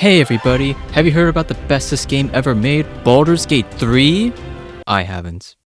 Hey everybody, have you heard about the bestest game ever made, Baldur's Gate 3? I haven't.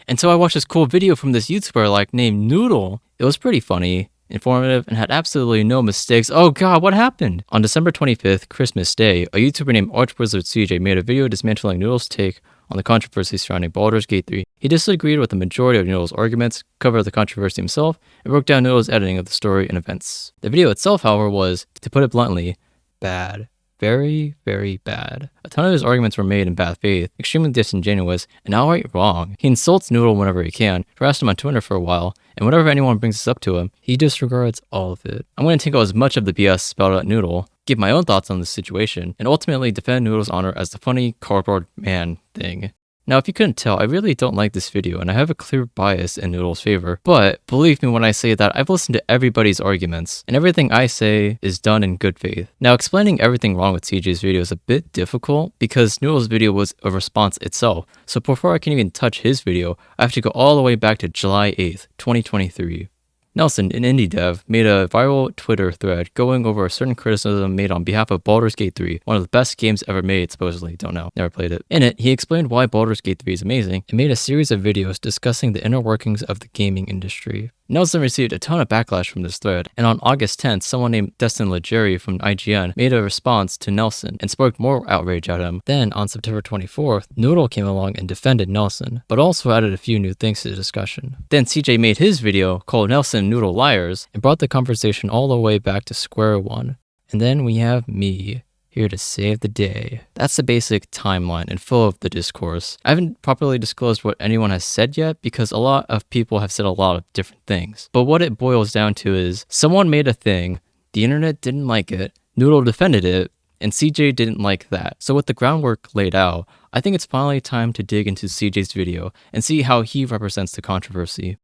And so I watched this cool video from this YouTuber named Noodle. It was pretty funny, informative, and had absolutely no mistakes. Oh god, what happened? On December 25th, Christmas Day, a YouTuber named ArchwizardCj made a video dismantling Noodle's take on the controversy surrounding Baldur's Gate 3. He disagreed with the majority of Noodle's arguments, covered the controversy himself, and broke down Noodle's editing of the story and events. The video itself, however, was, to put it bluntly, bad. Very, very bad. A ton of his arguments were made in bad faith, extremely disingenuous, and outright wrong. He insults Noodle whenever he can, harassed him on Twitter for a while, and whenever anyone brings this up to him, he disregards all of it. I'm going to take out as much of the BS spelled out Noodle, give my own thoughts on this situation, and ultimately defend Noodle's honor as the funny cardboard man thing. Now, if you couldn't tell, I really don't like this video, and I have a clear bias in Noodle's favor, but believe me when I say that I've listened to everybody's arguments, and everything I say is done in good faith. Now, explaining everything wrong with CJ's video is a bit difficult, because Noodle's video was a response itself, so before I can even touch his video, I have to go all the way back to July 8th, 2023. Nelson, an indie dev, made a viral Twitter thread going over a certain criticism made on behalf of Baldur's Gate 3, one of the best games ever made, supposedly. Don't know. Never played it. In it, he explained why Baldur's Gate 3 is amazing and made a series of videos discussing the inner workings of the gaming industry. Nelson received a ton of backlash from this thread, and on August 10th, someone named Destin Legere from IGN made a response to Nelson and sparked more outrage at him. Then, on September 24th, Noodle came along and defended Nelson, but also added a few new things to the discussion. Then CJ made his video called Nelson and Noodle Liars and brought the conversation all the way back to square one. And then we have me, here to save the day. That's the basic timeline and full of the discourse. I haven't properly disclosed what anyone has said yet because a lot of people have said a lot of different things. But what it boils down to is someone made a thing, the internet didn't like it, Noodle defended it, and CJ didn't like that. So with the groundwork laid out, I think it's finally time to dig into CJ's video and see how he represents the controversy.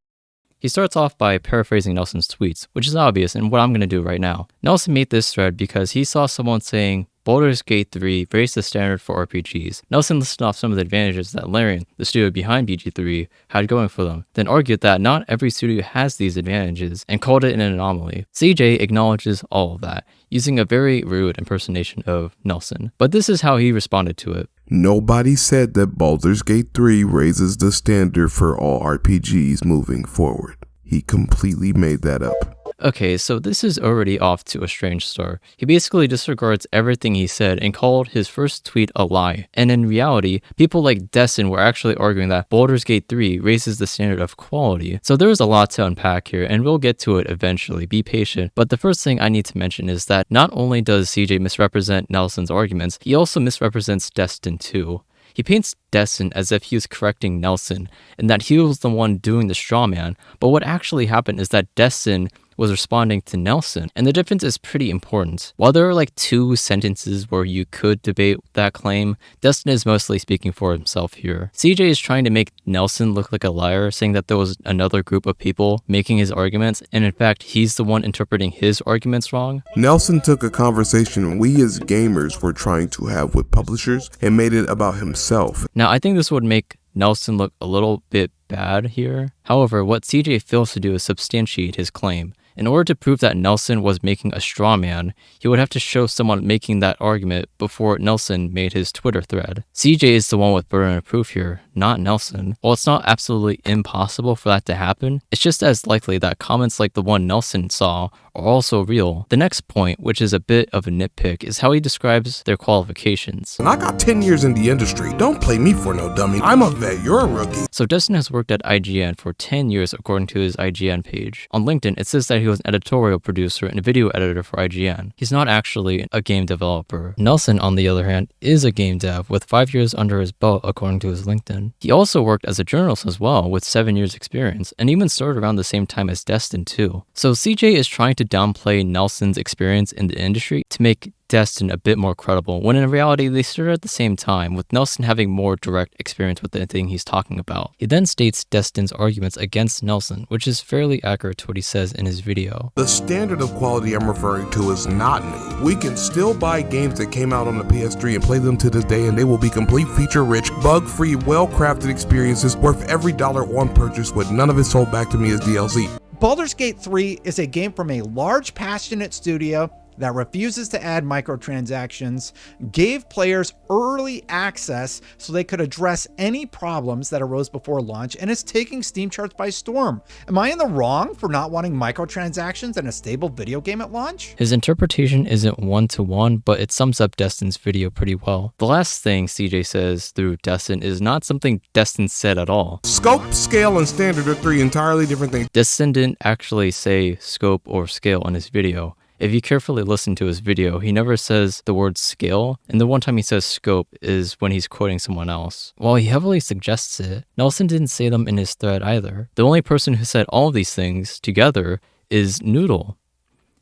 He starts off by paraphrasing Nelson's tweets, which is obvious and what I'm going to do right now. Nelson made this thread because he saw someone saying, Baldur's Gate 3 raised the standard for RPGs. Nelson listed off some of the advantages that Larian, the studio behind BG3, had going for them, then argued that not every studio has these advantages and called it an anomaly. CJ acknowledges all of that, using a very rude impersonation of Nelson. But this is how he responded to it. Nobody said that Baldur's Gate 3 raises the standard for all RPGs moving forward. He completely made that up. Okay, so this is already off to a strange start. He basically disregards everything he said and called his first tweet a lie. And in reality, people like Destin were actually arguing that Baldur's Gate 3 raises the standard of quality. So there is a lot to unpack here, and we'll get to it eventually. Be patient. But the first thing I need to mention is that not only does CJ misrepresent Nelson's arguments, he also misrepresents Destin too. He paints Destin as if he was correcting Nelson and that he was the one doing the straw man, but what actually happened is that Destin was responding to Nelson, and the difference is pretty important. While there are two sentences where you could debate that claim, Destin is mostly speaking for himself here. CJ is trying to make Nelson look like a liar, saying that there was another group of people making his arguments, and in fact, he's the one interpreting his arguments wrong. Nelson took a conversation we as gamers were trying to have with publishers and made it about himself. Now, I think this would make Nelson look a little bit bad here. However, what CJ fails to do is substantiate his claim. In order to prove that Nelson was making a straw man, he would have to show someone making that argument before Nelson made his Twitter thread. CJ is the one with burden of proof here, not Nelson. While it's not absolutely impossible for that to happen, it's just as likely that comments like the one Nelson saw are also real. The next point, which is a bit of a nitpick, is how he describes their qualifications. And I got 10 years in the industry. Don't play me for no dummy. I'm a vet, you're a rookie. So Destin has worked at IGN for 10 years according to his IGN page. On LinkedIn, it says that he was an editorial producer and a video editor for IGN. He's not actually a game developer. Nelson, on the other hand, is a game dev with 5 years under his belt according to his LinkedIn. He also worked as a journalist as well with 7 years experience and even started around the same time as Destin too. So CJ is trying to downplay Nelson's experience in the industry to make Destin a bit more credible, when in reality they started at the same time, with Nelson having more direct experience with the thing he's talking about. He then states Destin's arguments against Nelson, which is fairly accurate to what he says in his video. The standard of quality I'm referring to is not me. We can still buy games that came out on the PS3 and play them to this day, and they will be complete feature-rich, bug-free, well-crafted experiences worth every dollar on purchase, with none of it sold back to me as DLC. Baldur's Gate 3 is a game from a large, passionate studio that refuses to add microtransactions, gave players early access so they could address any problems that arose before launch, and is taking Steam charts by storm. Am I in the wrong for not wanting microtransactions in a stable video game at launch? His interpretation isn't one-to-one, but it sums up Destin's video pretty well. The last thing CJ says through Destin is not something Destin said at all. Scope, scale, and standard are three entirely different things. Destin didn't actually say scope or scale in his video. If you carefully listen to his video, he never says the word scale, and the one time he says scope is when he's quoting someone else. While he heavily suggests it, Nelson didn't say them in his thread either. The only person who said all of these things together is Noodle.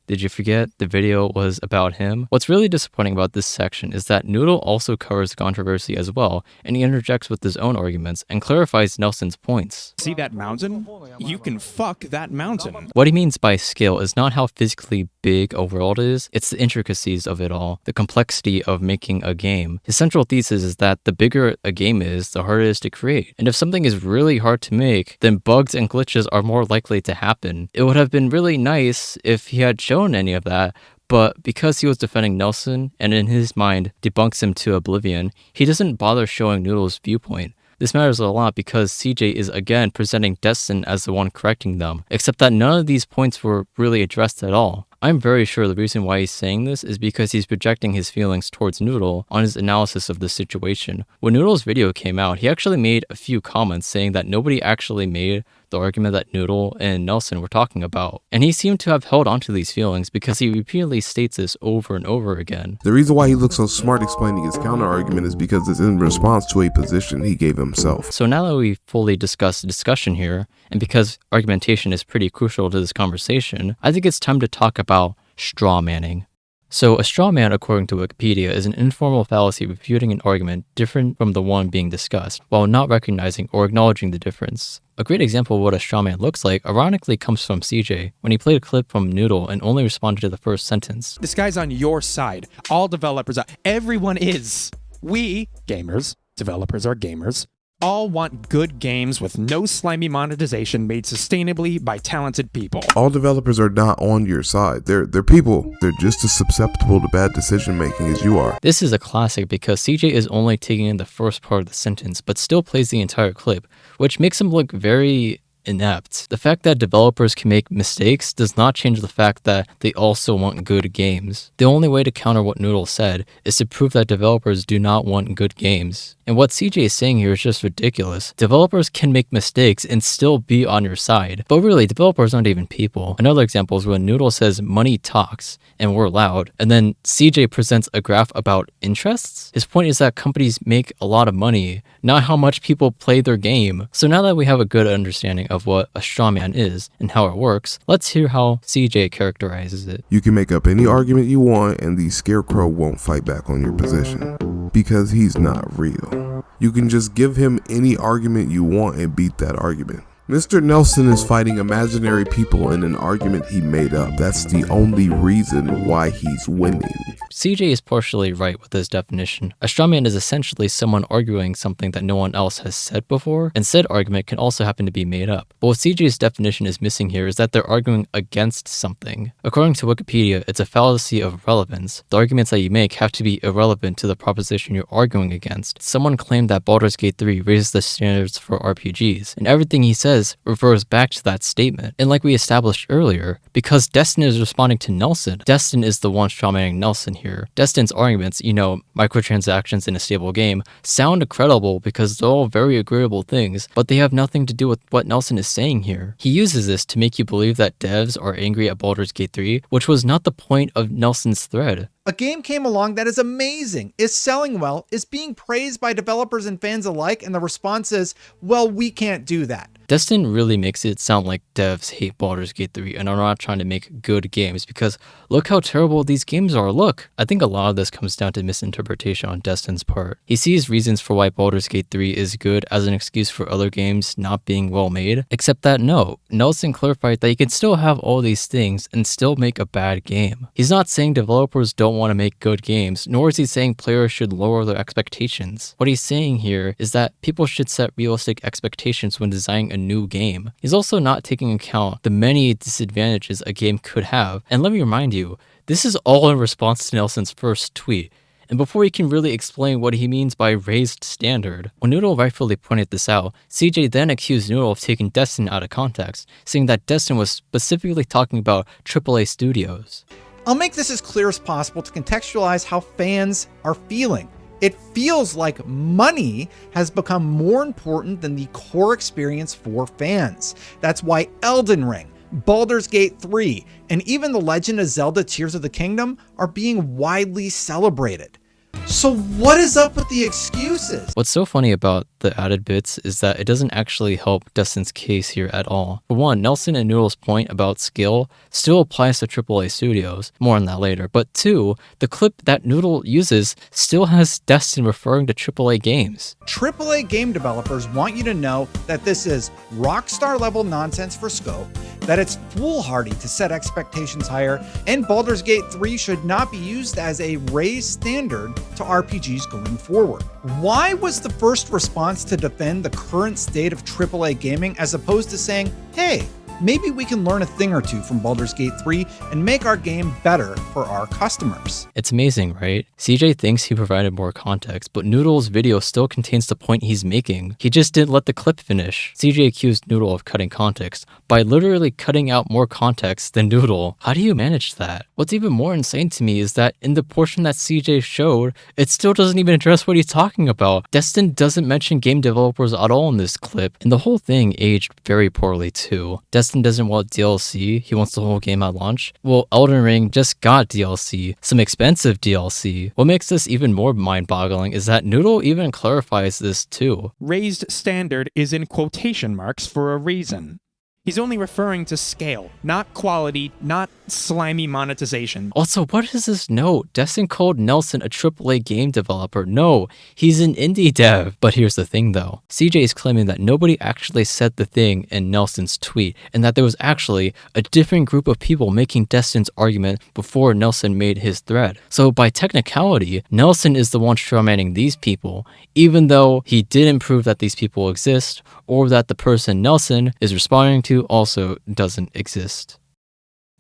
Did you forget the video was about him? What's really disappointing about this section is that Noodle also covers the controversy as well, and he interjects with his own arguments and clarifies Nelson's points. See that mountain? You can fuck that mountain. What he means by scale is not how physically big a world is, it's the intricacies of it all, the complexity of making a game. His central thesis is that the bigger a game is, the harder it is to create. And if something is really hard to make, then bugs and glitches are more likely to happen. It would have been really nice if he had shown any of that, but because he was defending Nelson and in his mind debunks him to oblivion, he doesn't bother showing Noodle's viewpoint. This matters a lot because CJ is again presenting Destin as the one correcting them, except that none of these points were really addressed at all. I'm very sure the reason why he's saying this is because he's projecting his feelings towards Noodle on his analysis of the situation. When Noodle's video came out, he actually made a few comments saying that nobody actually made the argument that Noodle and Nelson were talking about. And he seemed to have held onto these feelings because he repeatedly states this over and over again. The reason why he looks so smart explaining his counter-argument is because it's in response to a position he gave himself. So now that we've fully discussed the discussion here, and because argumentation is pretty crucial to this conversation, I think it's time to talk about straw manning. So a straw man, according to Wikipedia, is an informal fallacy refuting an argument different from the one being discussed, while not recognizing or acknowledging the difference. A great example of what a straw man looks like ironically comes from CJ, when he played a clip from Noodle and only responded to the first sentence. This guy's on your side. All developers are. Everyone is. We, gamers, developers are gamers, all want good games with no slimy monetization made sustainably by talented people. All developers are not on your side. They're people. They're just as susceptible to bad decision making as you are. This is a classic because CJ is only taking in the first part of the sentence, but still plays the entire clip, which makes him look very inept. The fact that developers can make mistakes does not change the fact that they also want good games. The only way to counter what Noodle said is to prove that developers do not want good games. And what CJ is saying here is just ridiculous. Developers can make mistakes and still be on your side. But really, developers aren't even people. Another example is when Noodle says money talks and we're loud, and then CJ presents a graph about interests. His point is that companies make a lot of money, not how much people play their game. So now that we have a good understanding of what a strawman is and how it works, let's hear how CJ characterizes it. You can make up any argument you want and the scarecrow won't fight back on your position because he's not real. You can just give him any argument you want and beat that argument. Mr. Nelson is fighting imaginary people in an argument he made up. That's the only reason why he's winning. CJ is partially right with his definition. A strawman is essentially someone arguing something that no one else has said before, and said argument can also happen to be made up. But what CJ's definition is missing here is that they're arguing against something. According to Wikipedia, it's a fallacy of relevance. The arguments that you make have to be irrelevant to the proposition you're arguing against. Someone claimed that Baldur's Gate 3 raises the standards for RPGs, and everything he says refers back to that statement. And like we established earlier, because Destin is responding to Nelson, Destin is the one strawmanning Nelson here. Destin's arguments, microtransactions in a stable game, sound credible because they're all very agreeable things, but they have nothing to do with what Nelson is saying here. He uses this to make you believe that devs are angry at Baldur's Gate 3, which was not the point of Nelson's thread. A game came along that is amazing, is selling well, is being praised by developers and fans alike, and the response is, well, we can't do that. Destin really makes it sound like devs hate Baldur's Gate 3 and are not trying to make good games because look how terrible these games are, look. I think a lot of this comes down to misinterpretation on Destin's part. He sees reasons for why Baldur's Gate 3 is good as an excuse for other games not being well made, except that no, Nelson clarified that you can still have all these things and still make a bad game. He's not saying developers don't want to make good games, nor is he saying players should lower their expectations. What he's saying here is that people should set realistic expectations when designing a new game. He's also not taking account the many disadvantages a game could have. And let me remind you, This is all in response to Nelson's first tweet, and before he can really explain what he means by raised standard. When Noodle rightfully pointed this out, CJ then accused Noodle of taking Destin out of context, saying that Destin was specifically talking about AAA studios. I'll make this as clear as possible to contextualize how fans are feeling. It feels like money has become more important than the core experience for fans. That's why Elden Ring, Baldur's Gate 3, and even The Legend of Zelda Tears of the Kingdom are being widely celebrated. So what is up with the excuses? What's so funny about the added bits is that it doesn't actually help Destin's case here at all. For one, Nelson and Noodle's point about skill still applies to AAA studios, more on that later, but two, the clip that Noodle uses still has Destin referring to AAA games. AAA game developers want you to know that this is rockstar level nonsense for scope, that it's foolhardy to set expectations higher, and Baldur's Gate 3 should not be used as a raised standard to RPGs going forward. Why was the first response to defend the current state of AAA gaming as opposed to saying, hey, maybe we can learn a thing or two from Baldur's Gate 3 and make our game better for our customers? It's amazing, right? CJ thinks he provided more context, but Noodle's video still contains the point he's making. He just didn't let the clip finish. CJ accused Noodle of cutting context by literally cutting out more context than Noodle. How do you manage that? What's even more insane to me is that in the portion that CJ showed, it still doesn't even address what he's talking about. Destin doesn't mention game developers at all in this clip, and the whole thing aged very poorly too. Destin doesn't want DLC, he wants the whole game at launch. Well, Elden Ring just got DLC, some expensive DLC. What makes this even more mind-boggling is that Noodle even clarifies this too. Raised standard is in quotation marks for a reason. He's only referring to scale, not quality, not slimy monetization. Also, what is this note? Destin called Nelson a AAA game developer. No, he's an indie dev. But here's the thing though. CJ is claiming that nobody actually said the thing in Nelson's tweet, and that there was actually a different group of people making Destin's argument before Nelson made his thread. So by technicality, Nelson is the one strawmanning these people, even though he didn't prove that these people exist, or that the person Nelson is responding to also doesn't exist.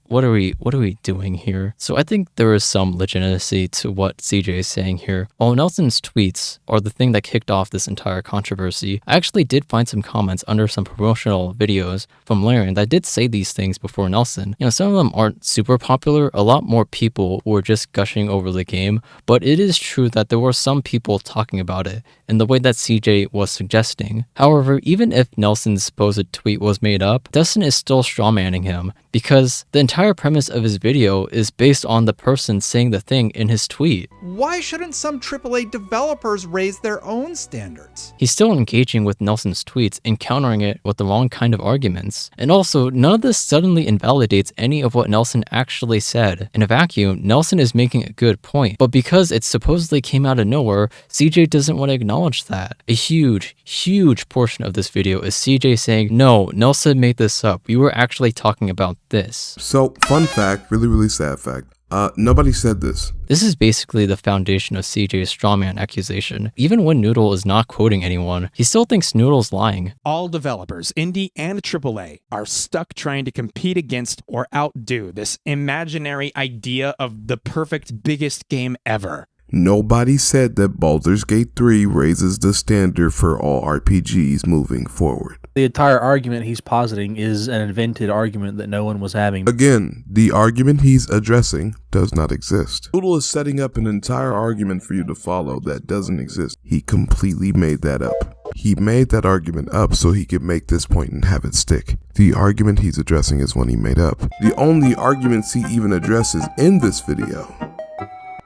What are we doing here? So I think there is some legitimacy to what CJ is saying here. While Nelson's tweets are the thing that kicked off this entire controversy, I actually did find some comments under some promotional videos from Larian that did say these things before Nelson. You know, some of them aren't super popular. A lot more people were just gushing over the game, but it is true that there were some people talking about it in the way that CJ was suggesting. However, even if Nelson's supposed tweet was made up, Destin is still strawmanning him because the entire premise of his video is based on the person saying the thing in his tweet. Why shouldn't some AAA developers raise their own standards? He's still engaging with Nelson's tweets and countering it with the wrong kind of arguments. And also, none of this suddenly invalidates any of what Nelson actually said. In a vacuum, Nelson is making a good point, but because it supposedly came out of nowhere, CJ doesn't want to acknowledge that. A huge portion of this video is CJ saying, no, Nelson made this up. We were actually talking about this. So, fun fact, really sad fact. Nobody said this. This is basically the foundation of CJ's strawman accusation. Even when Noodle is not quoting anyone, he still thinks Noodle's lying. All developers, indie and AAA, are stuck trying to compete against or outdo this imaginary idea of the perfect biggest game ever. Nobody said that Baldur's Gate 3 raises the standard for all RPGs moving forward. The entire argument he's positing is an invented argument that no one was having. Again, the argument he's addressing does not exist. Noodle is setting up an entire argument for you to follow that doesn't exist. He completely made that up. He made that argument up so he could make this point and have it stick. The argument he's addressing is one he made up. The only arguments he even addresses in this video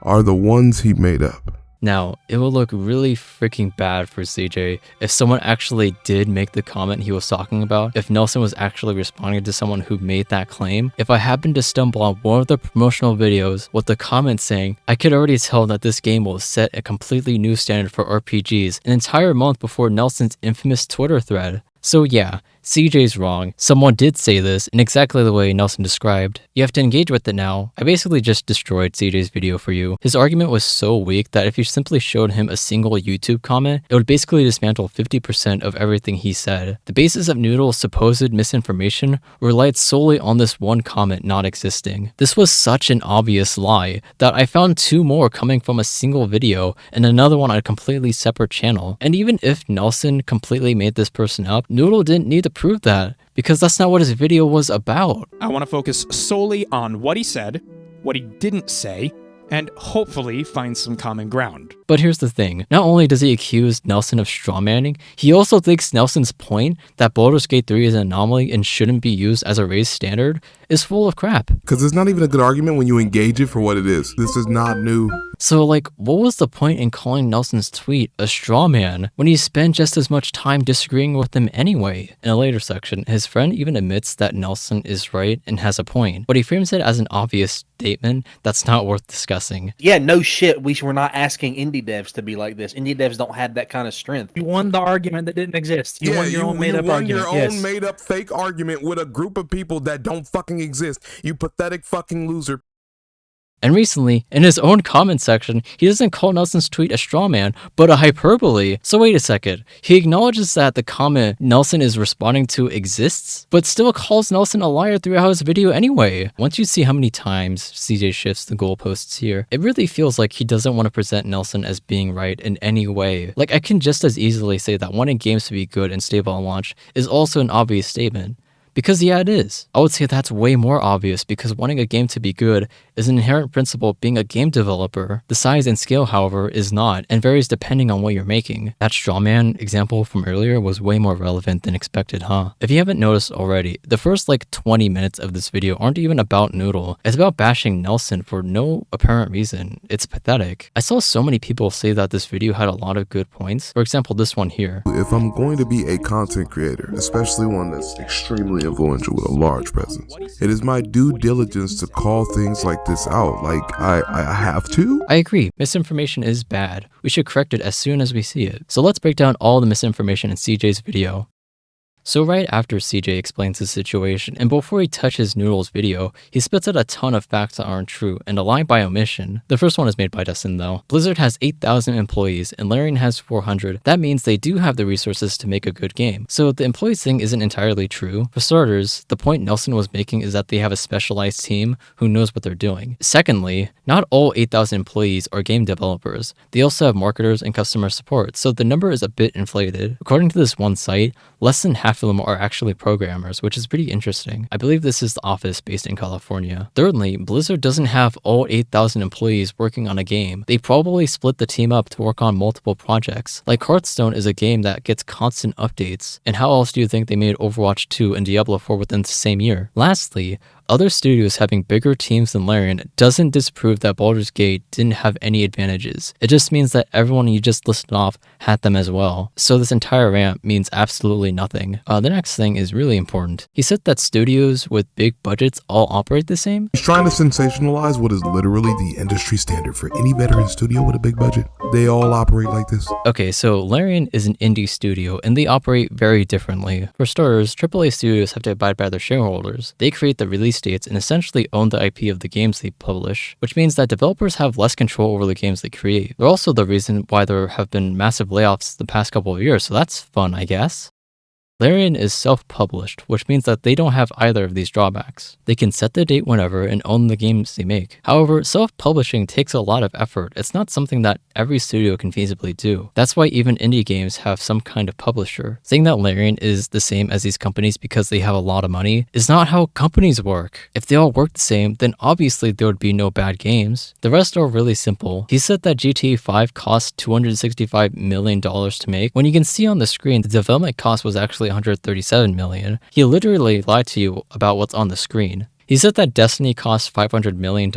are the ones he made up. Now, it will look really freaking bad for CJ if someone actually did make the comment he was talking about, if Nelson was actually responding to someone who made that claim. If I happened to stumble on one of the promotional videos with the comment saying, I could already tell that this game will set a completely new standard for RPGs an entire month before Nelson's infamous Twitter thread. So yeah, CJ's wrong. Someone did say this in exactly the way Nelson described. You have to engage with it now. I basically just destroyed CJ's video for you. His argument was so weak that if you simply showed him a single YouTube comment, it would basically dismantle 50% of everything he said. The basis of Noodle's supposed misinformation relied solely on this one comment not existing. This was such an obvious lie that I found 2 more coming from a single video and another one on a completely separate channel. And even if Nelson completely made this person up, Noodle didn't need to prove that, because that's not what his video was about. I want to focus solely on what he said, what he didn't say, and hopefully find some common ground. But here's the thing, not only does he accuse Nelson of strawmanning, he also thinks Nelson's point that Baldur's Gate 3 is an anomaly and shouldn't be used as a raised standard is full of crap. Because it's not even a good argument when you engage it for what it is. This is not new. So like, what was the point in calling Nelson's tweet a straw man when he spent just as much time disagreeing with him anyway? In a later section, his friend even admits that Nelson is right and has a point, but he frames it as an obvious statement that's not worth discussing. Yeah, no shit. We're not asking indie devs to be like this. Indie devs don't have that kind of strength. You won the argument that didn't exist. You won your own made-up argument. You won your own made-up fake argument with a group of people that don't fucking exist. You pathetic fucking loser. And recently, in his own comment section, he doesn't call Nelson's tweet a straw man, but a hyperbole. So wait a second, he acknowledges that the comment Nelson is responding to exists, but still calls Nelson a liar throughout his video anyway. Once you see how many times CJ shifts the goalposts here, it really feels like he doesn't want to present Nelson as being right in any way. Like, I can just as easily say that wanting games to be good and stable on launch is also an obvious statement. Because yeah, it is. I would say that's way more obvious because wanting a game to be good is an inherent principle of being a game developer. The size and scale, however, is not, and varies depending on what you're making. That strawman example from earlier was way more relevant than expected, huh? If you haven't noticed already, the first like 20 minutes of this video aren't even about Noodle. It's about bashing Nelson for no apparent reason. It's pathetic. I saw so many people say that this video had a lot of good points. For example, this one here. If I'm going to be a content creator, especially one that's extremely influential with a large presence, it is my due diligence to call things like this out. Like, I have to? I agree. Misinformation is bad. We should correct it as soon as we see it. So let's break down all the misinformation in CJ's video. So right after CJ explains his situation, and before he touches Noodle's video, he spits out a ton of facts that aren't true, and a lie by omission. The first one is made by Dustin though. Blizzard has 8,000 employees, and Larian has 400. That means they do have the resources to make a good game. So the employees thing isn't entirely true. For starters, the point Nelson was making is that they have a specialized team who knows what they're doing. Secondly, not all 8,000 employees are game developers. They also have marketers and customer support, so the number is a bit inflated. According to this one site, less than half of them are actually programmers, which is pretty interesting. I believe this is The Office based in California. Thirdly, Blizzard doesn't have all 8,000 employees working on a game. They probably split the team up to work on multiple projects. Like Hearthstone is a game that gets constant updates. And how else do you think they made Overwatch 2 and Diablo 4 within the same year? Lastly, other studios having bigger teams than Larian doesn't disprove that Baldur's Gate didn't have any advantages. It just means that everyone you just listed off had them as well. So this entire rant means absolutely nothing. The next thing is really important. He said that studios with big budgets all operate the same. He's trying to sensationalize what is literally the industry standard for any veteran studio with a big budget. They all operate like this. Okay, so Larian is an indie studio and they operate very differently. For starters, AAA studios have to abide by their shareholders. They create the release dates and essentially own the IP of the games they publish, which means that developers have less control over the games they create. They're also the reason why there have been massive layoffs the past couple of years, so that's fun, I guess. Larian is self-published, which means that they don't have either of these drawbacks. They can set the date whenever and own the games they make. However, self-publishing takes a lot of effort. It's not something that every studio can feasibly do. That's why even indie games have some kind of publisher. Saying that Larian is the same as these companies because they have a lot of money is not how companies work. If they all work the same, then obviously there would be no bad games. The rest are really simple. He said that GTA 5 cost $265 million to make, when you can see on the screen the development cost was actually $137 million. He literally lied to you about what's on the screen. He said that Destiny cost $500 million,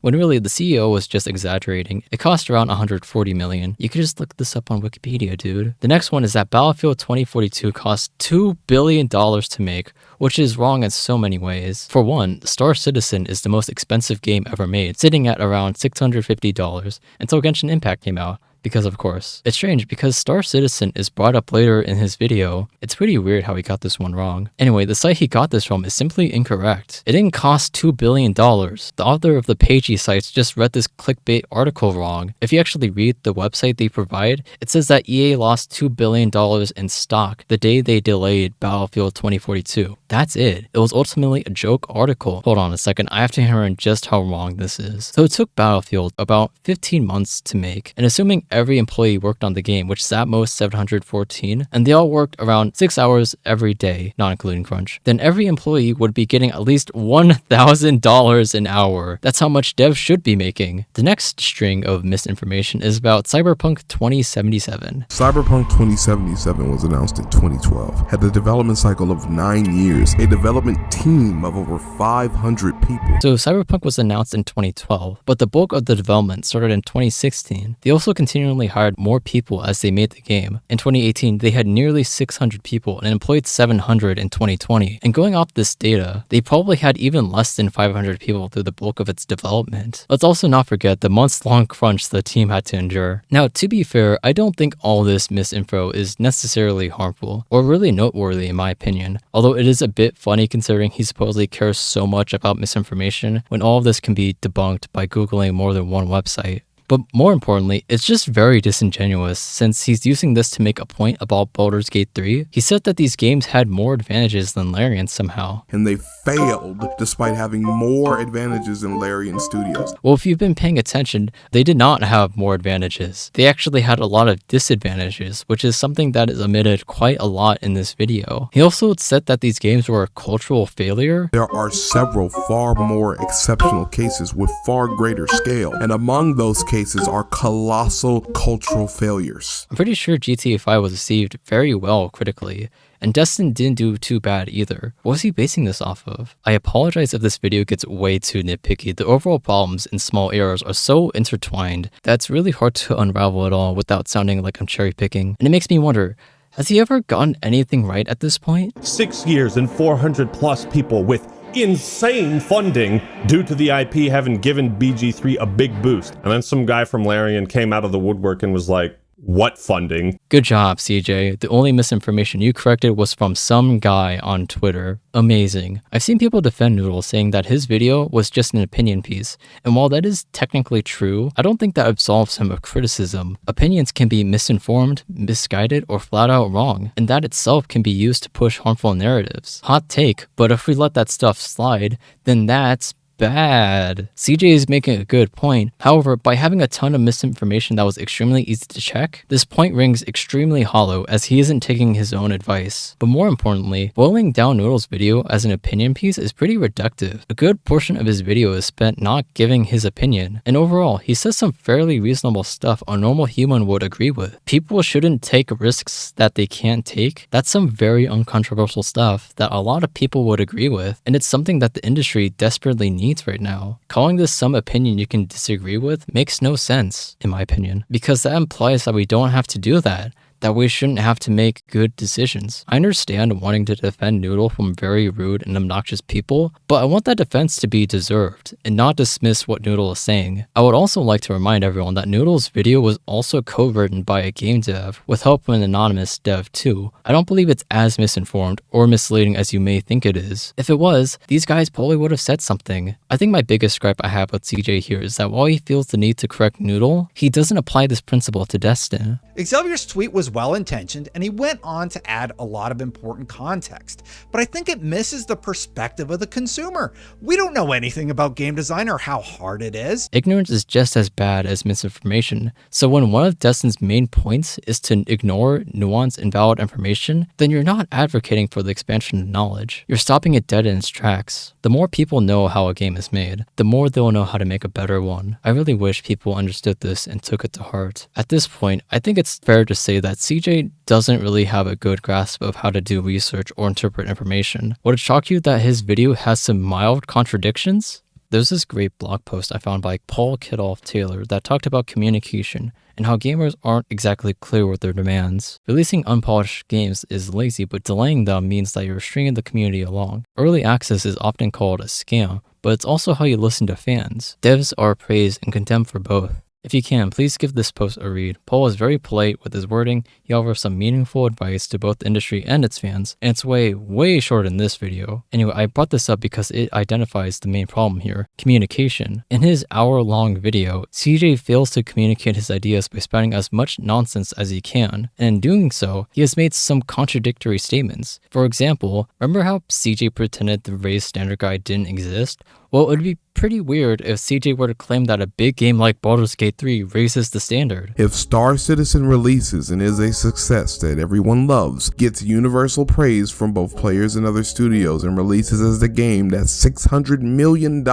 when really the CEO was just exaggerating. It cost around $140 million. You could just look this up on Wikipedia, dude. The next one is that Battlefield 2042 cost $2 billion to make, which is wrong in so many ways. For one, Star Citizen is the most expensive game ever made, sitting at around $650 until Genshin Impact came out. because of course. It's strange because Star Citizen is brought up later in his video. It's pretty weird how he got this one wrong. Anyway, the site he got this from is simply incorrect. It didn't cost $2 billion. The author of the Pagey sites just read this clickbait article wrong. If you actually read the website they provide, it says that EA lost $2 billion in stock the day they delayed Battlefield 2042. That's it. It was ultimately a joke article. Hold on a second, I have to hammer in just how wrong this is. So it took Battlefield about 15 months to make, and assuming every employee worked on the game, which is at most 714, and they all worked around 6 hours every day, not including crunch, then every employee would be getting at least $1,000 an hour. That's how much devs should be making. The next string of misinformation is about Cyberpunk 2077. Cyberpunk 2077 was announced in 2012, had a development cycle of 9 years, a development team of over 500 people. So Cyberpunk was announced in 2012, but the bulk of the development started in 2016. They also continually hired more people as they made the game. In 2018, they had nearly 600 people and employed 700 in 2020. And going off this data, they probably had even less than 500 people through the bulk of its development. Let's also not forget the months-long crunch the team had to endure. Now, to be fair, I don't think all this misinfo is necessarily harmful or really noteworthy in my opinion, although it is a bit funny considering he supposedly cares so much about misinformation when all of this can be debunked by Googling more than one website. But more importantly, it's just very disingenuous since he's using this to make a point about Baldur's Gate 3. He said that these games had more advantages than Larian somehow. And they failed despite having more advantages than Larian Studios. Well, if you've been paying attention, they did not have more advantages. They actually had a lot of disadvantages, which is something that is omitted quite a lot in this video. He also said that these games were a cultural failure. There are several far more exceptional cases with far greater scale, and among those cases are colossal cultural failures. I'm pretty sure GTA 5 was received very well critically, and Destin didn't do too bad either. What was he basing this off of? I apologize if this video gets way too nitpicky. The overall problems and small errors are so intertwined that it's really hard to unravel it all without sounding like I'm cherry picking. And it makes me wonder, has he ever gotten anything right at this point? 6 years and 400 plus people with insane funding due to the IP having given BG3 a big boost. And then some guy from Larian came out of the woodwork and was like, what funding? Good job, CJ. The only misinformation you corrected was from some guy on Twitter. Amazing. I've seen people defend Noodle saying that his video was just an opinion piece, and while that is technically true, I don't think that absolves him of criticism. Opinions can be misinformed, misguided, or flat out wrong, and that itself can be used to push harmful narratives. Hot take, but if we let that stuff slide, then that's bad. CJ is making a good point. However, by having a ton of misinformation that was extremely easy to check, this point rings extremely hollow as he isn't taking his own advice. But more importantly, boiling down Noodle's video as an opinion piece is pretty reductive. A good portion of his video is spent not giving his opinion, and overall, he says some fairly reasonable stuff a normal human would agree with. People shouldn't take risks that they can't take. That's some very uncontroversial stuff that a lot of people would agree with, and it's something that the industry desperately needs right now. Calling this some opinion you can disagree with makes no sense, in my opinion, because that implies that we don't have to do that we shouldn't have to make good decisions. I understand wanting to defend Noodle from very rude and obnoxious people, but I want that defense to be deserved and not dismiss what Noodle is saying. I would also like to remind everyone that Noodle's video was also co-written by a game dev with help from an anonymous dev too. I don't believe it's as misinformed or misleading as you may think it is. If it was, these guys probably would have said something. I think my biggest gripe I have with CJ here is that while he feels the need to correct Noodle, he doesn't apply this principle to Destin. Xavier's tweet was well-intentioned, and he went on to add a lot of important context, but I think it misses the perspective of the consumer. We don't know anything about game design or how hard it is. Ignorance is just as bad as misinformation, so when one of Destin's main points is to ignore nuanced and valid information, then you're not advocating for the expansion of knowledge. You're stopping it dead in its tracks. The more people know how a game is made, the more they'll know how to make a better one. I really wish people understood this and took it to heart. At this point, I think it's fair to say that CJ doesn't really have a good grasp of how to do research or interpret information. Would it shock you that his video has some mild contradictions? There's this great blog post I found by Paul Kidolf Taylor that talked about communication and how gamers aren't exactly clear with their demands. Releasing unpolished games is lazy, but delaying them means that you're stringing the community along. Early access is often called a scam, but it's also how you listen to fans. Devs are praised and condemned for both. If you can, please give this post a read. Paul is very polite with his wording, he offers some meaningful advice to both the industry and its fans, and it's way shorter than this video. Anyway, I brought this up because it identifies the main problem here, communication. In his hour-long video, CJ fails to communicate his ideas by spouting as much nonsense as he can, and in doing so, he has made some contradictory statements. For example, remember how CJ pretended the raised standard guide didn't exist? Well, it would be pretty weird if CJ were to claim that a big game like Baldur's Gate 3 raises the standard. If Star Citizen releases and is a success that everyone loves, gets universal praise from both players and other studios, and releases as the game that $600 million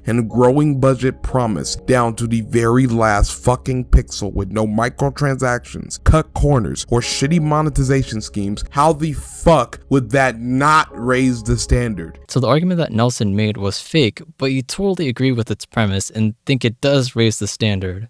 and growing budget promise down to the very last fucking pixel with no microtransactions, cut corners, or shitty monetization schemes, how the fuck would that not raise the standard? So the argument that Nelson made was fake, but you totally agree with its premise and think it does raise the standard.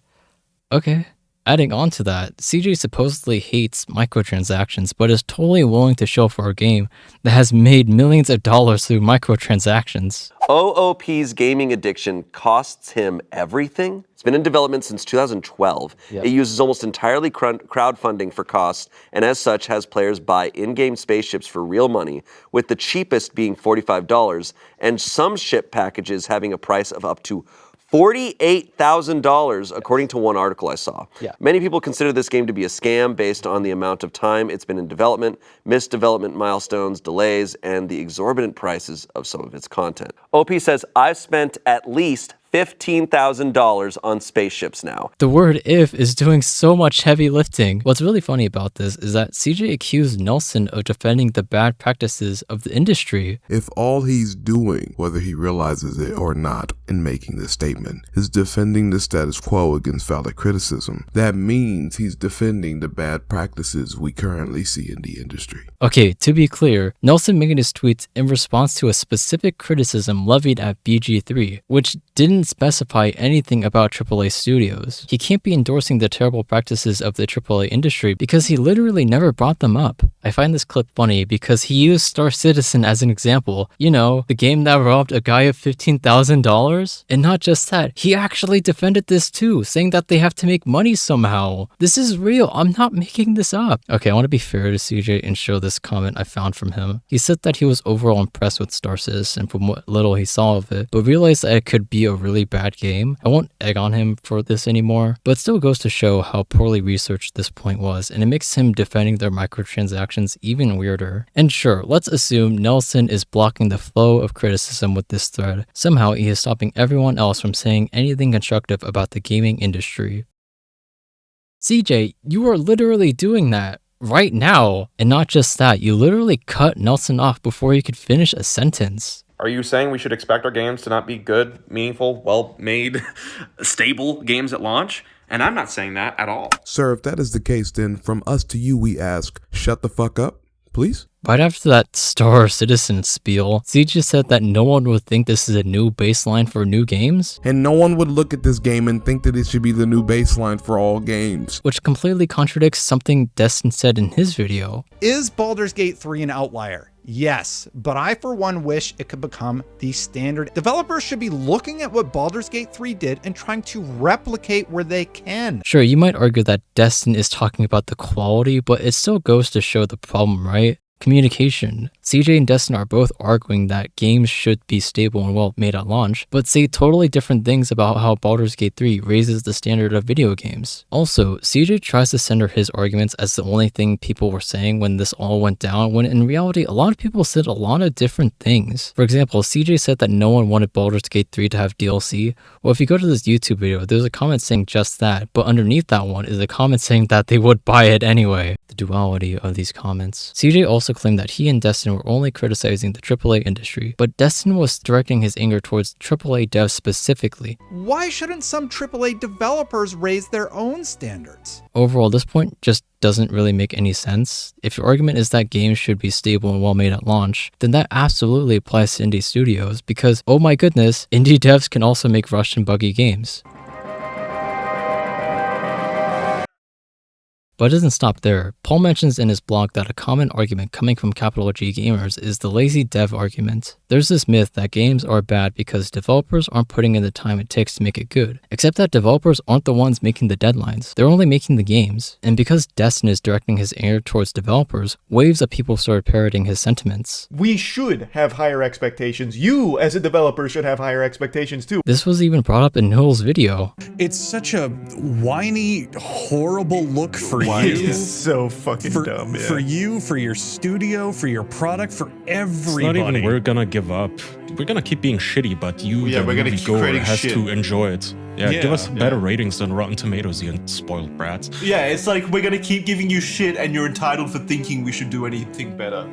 Okay. Adding on to that, CJ supposedly hates microtransactions, but is totally willing to show for a game that has made millions of dollars through microtransactions. OOP's gaming addiction costs him everything. It's been in development since 2012. It uses almost entirely crowdfunding for costs, and as such has players buy in-game spaceships for real money, with the cheapest being $45, and some ship packages having a price of up to $48,000, according to one article I saw. Many people consider this game to be a scam based on the amount of time it's been in development, missed development milestones, delays, and the exorbitant prices of some of its content. OP says, I've spent at least $15,000 on spaceships now. The word "if" is doing so much heavy lifting. What's really funny about this is that CJ accused Nelson of defending the bad practices of the industry. If all he's doing, whether he realizes it or not, in making this statement, is defending the status quo against valid criticism, that means he's defending the bad practices we currently see in the industry. Okay, to be clear, Nelson made his tweets in response to a specific criticism levied at BG3, which didn't specify anything about AAA studios. He can't be endorsing the terrible practices of the AAA industry because he literally never brought them up. I find this clip funny because he used Star Citizen as an example. You know, the game that robbed a guy of $15,000? And not just that, he actually defended this too, saying that they have to make money somehow. This is real, I'm not making this up. Okay, I want to be fair to CJ and show this comment I found from him. He said that he was overall impressed with Star Citizen from what little he saw of it, but realized that it could be a really bad game. I won't egg on him for this anymore, but it still goes to show how poorly researched this point was, and it makes him defending their microtransactions even weirder. And sure, let's assume Nelson is blocking the flow of criticism with this thread. Somehow he is stopping everyone else from saying anything constructive about the gaming industry. CJ, you are literally doing that right now. And not just that, you literally cut Nelson off before he could finish a sentence. Are you saying we should expect our games to not be good, meaningful, well-made, stable games at launch? And I'm not saying that at all. Sir, if that is the case, then from us to you, we ask, shut the fuck up, please? Right after that Star Citizen spiel, CJ said that no one would think this is a new baseline for new games. And no one would look at this game and think that it should be the new baseline for all games. Which completely contradicts something Destin said in his video. Is Baldur's Gate 3 an outlier? Yes, but I for one wish it could become the standard. Developers should be looking at what Baldur's Gate 3 did and trying to replicate where they can. Sure, you might argue that Destin is talking about the quality, but it still goes to show the problem, right? Communication. CJ and Destin are both arguing that games should be stable and well made at launch, but say totally different things about how Baldur's Gate 3 raises the standard of video games. Also, CJ tries to center his arguments as the only thing people were saying when this all went down, when in reality a lot of people said a lot of different things. For example, CJ said that no one wanted Baldur's Gate 3 to have DLC. Well, if you go to this YouTube video, there's a comment saying just that, but underneath that one is a comment saying that they would buy it anyway. The duality of these comments. CJ also claimed that he and Destin were only criticizing the AAA industry, but Destin was directing his anger towards AAA devs specifically. Why shouldn't some AAA developers raise their own standards? Overall, this point just doesn't really make any sense. If your argument is that games should be stable and well made at launch, then that absolutely applies to indie studios because, oh my goodness, indie devs can also make rushed and buggy games. But it doesn't stop there. Paul mentions in his blog that a common argument coming from capital G gamers is the lazy dev argument. There's this myth that games are bad because developers aren't putting in the time it takes to make it good. Except that developers aren't the ones making the deadlines. They're only making the games. And because Destin is directing his anger towards developers, waves of people started parroting his sentiments. We should have higher expectations. You, as a developer, should have higher expectations too. This was even brought up in Noodle's video. It's such a whiny, horrible look for you. It's so fucking dumb, yeah. For you, for your studio, for your product, for everybody. It's not even we're gonna give up. We're gonna keep being shitty, but you, the moviegoer, has to enjoy it. Yeah, give us better ratings than Rotten Tomatoes, you spoiled brats. Yeah, it's like we're gonna keep giving you shit and you're entitled for thinking we should do anything better.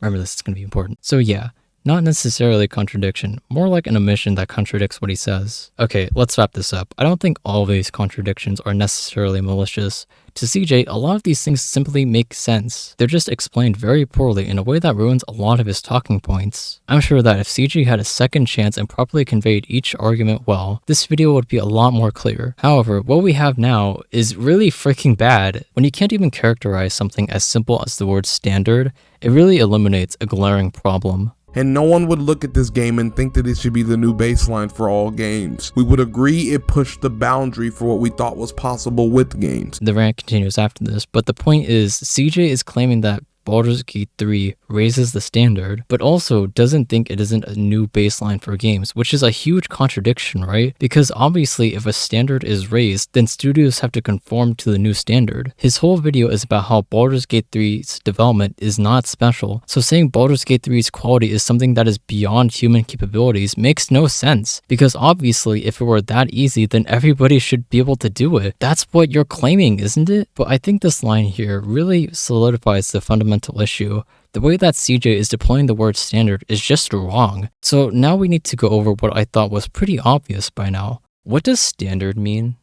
Remember this, it's gonna be important. So yeah, not necessarily a contradiction, more like an omission that contradicts what he says. Okay, let's wrap this up. I don't think all of these contradictions are necessarily malicious. To CJ, a lot of these things simply make sense. They're just explained very poorly in a way that ruins a lot of his talking points. I'm sure that if CJ had a second chance and properly conveyed each argument well, this video would be a lot more clear. However, what we have now is really freaking bad. When you can't even characterize something as simple as the word standard, it really eliminates a glaring problem. And no one would look at this game and think that it should be the new baseline for all games. We would agree it pushed the boundary for what we thought was possible with games. The rant continues after this, but the point is, CJ is claiming that Baldur's Gate 3 raises the standard, but also doesn't think it isn't a new baseline for games, which is a huge contradiction, right? Because obviously if a standard is raised, then studios have to conform to the new standard. His whole video is about how Baldur's Gate 3's development is not special, so saying Baldur's Gate 3's quality is something that is beyond human capabilities makes no sense, because obviously if it were that easy, then everybody should be able to do it. That's what you're claiming, isn't it? But I think this line here really solidifies the fundamental issue. The way that CJ is deploying the word standard is just wrong. So now we need to go over what I thought was pretty obvious by now. What does standard mean?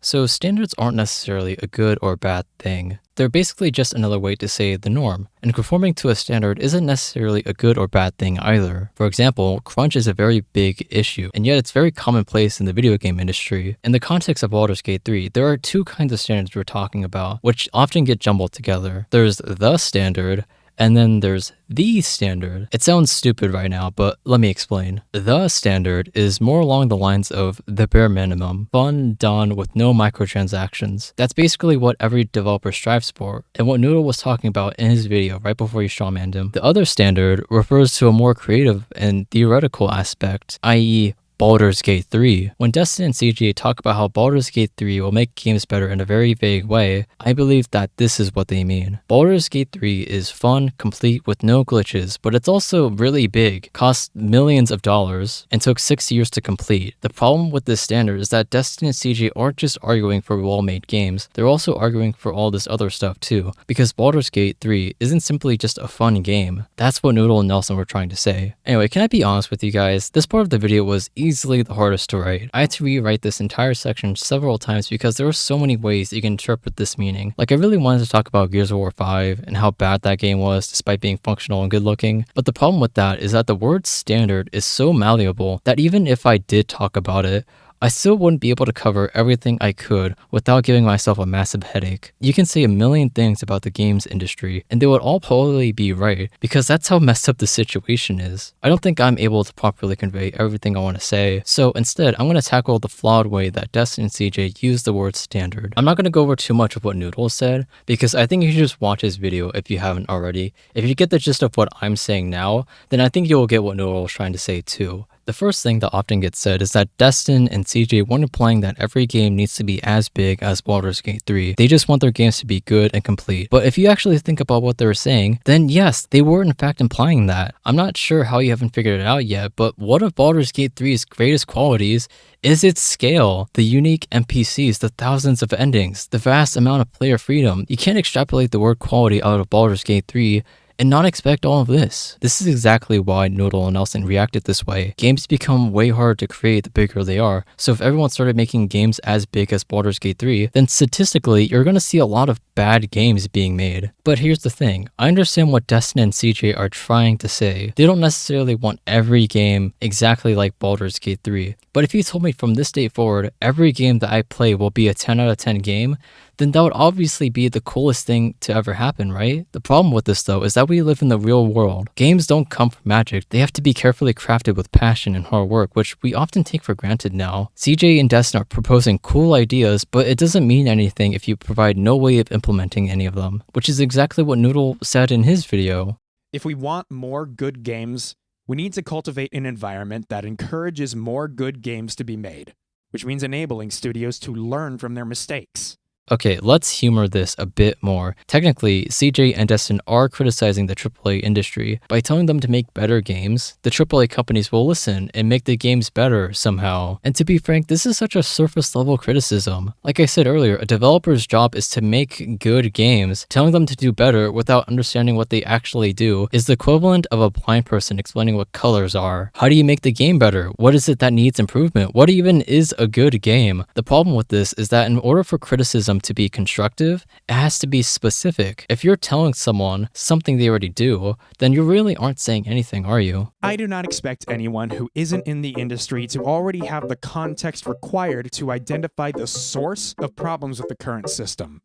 So standards aren't necessarily a good or bad thing. They're basically just another way to say the norm, and conforming to a standard isn't necessarily a good or bad thing either. For example, crunch is a very big issue, and yet it's very commonplace in the video game industry. In the context of Baldur's Gate 3, there are two kinds of standards we're talking about, which often get jumbled together. There's the standard, and then there's the standard. It sounds stupid right now, but let me explain. The standard is more along the lines of the bare minimum, fun, done with no microtransactions. That's basically what every developer strives for, and what Noodle was talking about in his video right before he strawmanned him. The other standard refers to a more creative and theoretical aspect, i.e., Baldur's Gate 3. When Destin and CJ talk about how Baldur's Gate 3 will make games better in a very vague way, I believe that this is what they mean. Baldur's Gate 3 is fun, complete with no glitches, but it's also really big, cost millions of dollars, and took 6 years to complete. The problem with this standard is that Destin and CJ aren't just arguing for well-made games, they're also arguing for all this other stuff too, because Baldur's Gate 3 isn't simply just a fun game. That's what Noodle and Nelson were trying to say. Anyway, can I be honest with you guys? This part of the video was easily the hardest to write. I had to rewrite this entire section several times because there were so many ways you can interpret this meaning. Like, I really wanted to talk about Gears of War 5 and how bad that game was despite being functional and good looking, but the problem with that is that the word standard is so malleable that even if I did talk about it, I still wouldn't be able to cover everything I could without giving myself a massive headache. You can say a million things about the games industry, and they would all probably be right, because that's how messed up the situation is. I don't think I'm able to properly convey everything I want to say, so instead, I'm going to tackle the flawed way that Destin and CJ use the word standard. I'm not going to go over too much of what Noodle said, because I think you should just watch his video if you haven't already. If you get the gist of what I'm saying now, then I think you'll get what Noodle was trying to say too. The first thing that often gets said is that Destin and CJ weren't implying that every game needs to be as big as Baldur's Gate 3. They just want their games to be good and complete. But if you actually think about what they were saying, then yes, they were in fact implying that. I'm not sure how you haven't figured it out yet, but one of Baldur's Gate 3's greatest qualities is its scale. The unique NPCs, the thousands of endings, the vast amount of player freedom. You can't extrapolate the word quality out of Baldur's Gate 3 and not expect all of this. This is exactly why Noodle and Nelson reacted this way. Games become way harder to create the bigger they are, so if everyone started making games as big as Baldur's Gate 3, then statistically, you're gonna see a lot of bad games being made. But here's the thing, I understand what Destin and CJ are trying to say. They don't necessarily want every game exactly like Baldur's Gate 3, but if you told me from this day forward, every game that I play will be a 10 out of 10 game, then that would obviously be the coolest thing to ever happen, right? The problem with this though is that we live in the real world. Games don't come from magic. They have to be carefully crafted with passion and hard work, which we often take for granted now. CJ and Destin are proposing cool ideas, but it doesn't mean anything if you provide no way of implementing any of them, which is exactly what Noodle said in his video. If we want more good games, we need to cultivate an environment that encourages more good games to be made, which means enabling studios to learn from their mistakes. Okay, let's humor this a bit more. Technically, CJ and Destin are criticizing the AAA industry. By telling them to make better games, the AAA companies will listen and make the games better somehow. And to be frank, this is such a surface level criticism. Like I said earlier, a developer's job is to make good games. Telling them to do better without understanding what they actually do is the equivalent of a blind person explaining what colors are. How do you make the game better? What is it that needs improvement? What even is a good game? The problem with this is that in order for criticism to be constructive, it has to be specific. If you're telling someone something they already do, then you really aren't saying anything, are you? I do not expect anyone who isn't in the industry to already have the context required to identify the source of problems with the current system.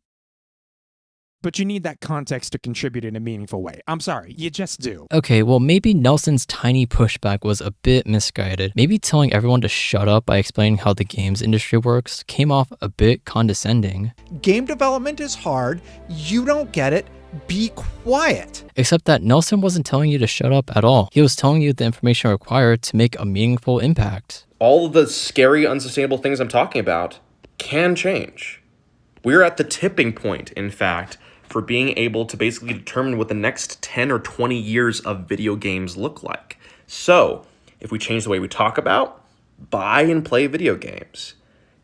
But you need that context to contribute in a meaningful way. I'm sorry, you just do. Okay, well maybe Nelson's tiny pushback was a bit misguided. Maybe telling everyone to shut up by explaining how the games industry works came off a bit condescending. Game development is hard. You don't get it. Be quiet. Except that Nelson wasn't telling you to shut up at all. He was telling you the information required to make a meaningful impact. All of the scary, unsustainable things I'm talking about can change. We're at the tipping point, in fact, for being able to basically determine what the next 10 or 20 years of video games look like. So, if we change the way we talk about, buy and play video games,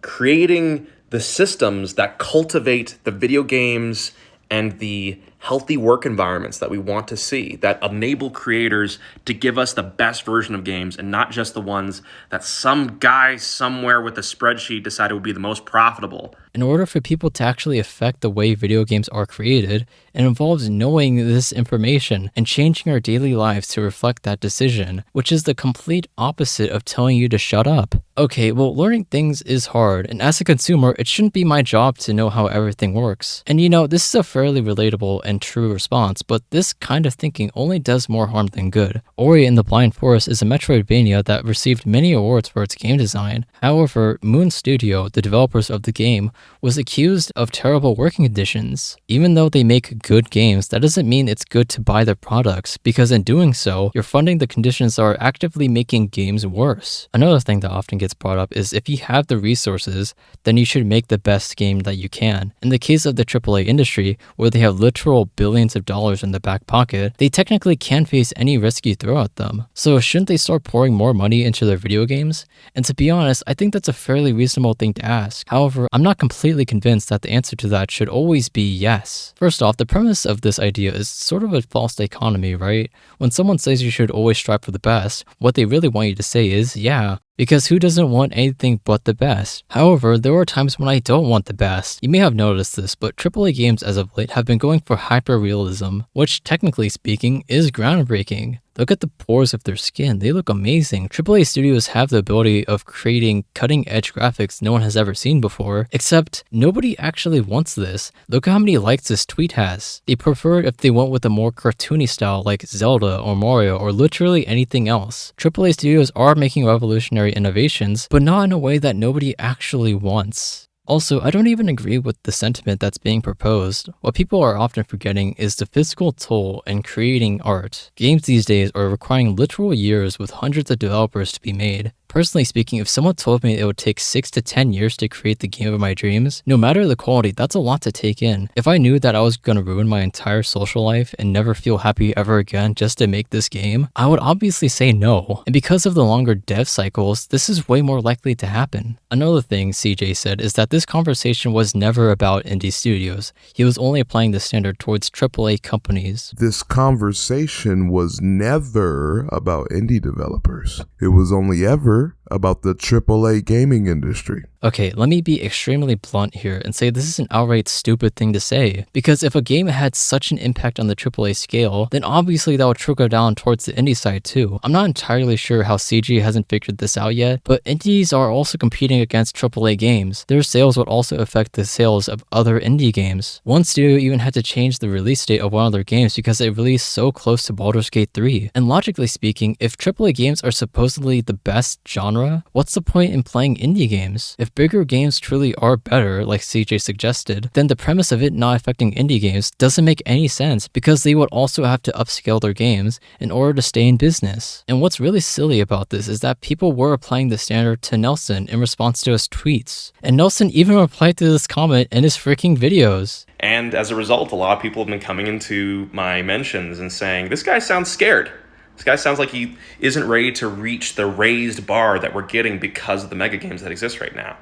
creating the systems that cultivate the video games and the healthy work environments that we want to see, that enable creators to give us the best version of games and not just the ones that some guy somewhere with a spreadsheet decided would be the most profitable. In order for people to actually affect the way video games are created, it involves knowing this information and changing our daily lives to reflect that decision, which is the complete opposite of telling you to shut up. Okay, well, learning things is hard, and as a consumer, it shouldn't be my job to know how everything works. And you know, this is a fairly relatable and true response, but this kind of thinking only does more harm than good. Ori and the Blind Forest is a Metroidvania that received many awards for its game design. However, Moon Studio, the developers of the game, was accused of terrible working conditions. Even though they make good games, that doesn't mean it's good to buy their products, because in doing so, you're funding the conditions that are actively making games worse. Another thing that often gets brought up is if you have the resources, then you should make the best game that you can. In the case of the AAA industry, where they have literal billions of dollars in the back pocket, they technically can face any risk you throw at them. So shouldn't they start pouring more money into their video games? And to be honest, I think that's a fairly reasonable thing to ask. However, I'm not completely convinced that the answer to that should always be yes. First off, the premise of this idea is sort of a false dichotomy, right? When someone says you should always strive for the best, what they really want you to say is, yeah, because who doesn't want anything but the best? However, there are times when I don't want the best. You may have noticed this, but AAA games as of late have been going for hyper-realism, which technically speaking is groundbreaking. Look at the pores of their skin, they look amazing. AAA studios have the ability of creating cutting-edge graphics no one has ever seen before, except nobody actually wants this. Look at how many likes this tweet has. They prefer it if they went with a more cartoony style like Zelda or Mario or literally anything else. AAA studios are making revolutionary innovations, but not in a way that nobody actually wants. Also, I don't even agree with the sentiment that's being proposed. What people are often forgetting is the physical toll in creating art. Games these days are requiring literal years with hundreds of developers to be made. Personally speaking, if someone told me it would take 6 to 10 years to create the game of my dreams, no matter the quality, that's a lot to take in. If I knew that I was going to ruin my entire social life and never feel happy ever again just to make this game, I would obviously say no. And because of the longer dev cycles, this is way more likely to happen. Another thing CJ said is that this conversation was never about indie studios. He was only applying the standard towards AAA companies. This conversation was never about indie developers. It was only ever about the AAA gaming industry. Okay, let me be extremely blunt here and say this is an outright stupid thing to say. Because if a game had such an impact on the AAA scale, then obviously that would trickle down towards the indie side too. I'm not entirely sure how CG hasn't figured this out yet, but indies are also competing against AAA games. Their sales would also affect the sales of other indie games. One studio even had to change the release date of one of their games because it released so close to Baldur's Gate 3. And logically speaking, if AAA games are supposedly the best genre, what's the point in playing indie games? If bigger games truly are better, like CJ suggested, then the premise of it not affecting indie games doesn't make any sense because they would also have to upscale their games in order to stay in business. And what's really silly about this is that people were applying the standard to Nelson in response to his tweets. And Nelson even replied to this comment in his freaking videos. And as a result, a lot of people have been coming into my mentions and saying, this guy sounds scared. This guy sounds like he isn't ready to reach the raised bar that we're getting because of the mega games that exist right now.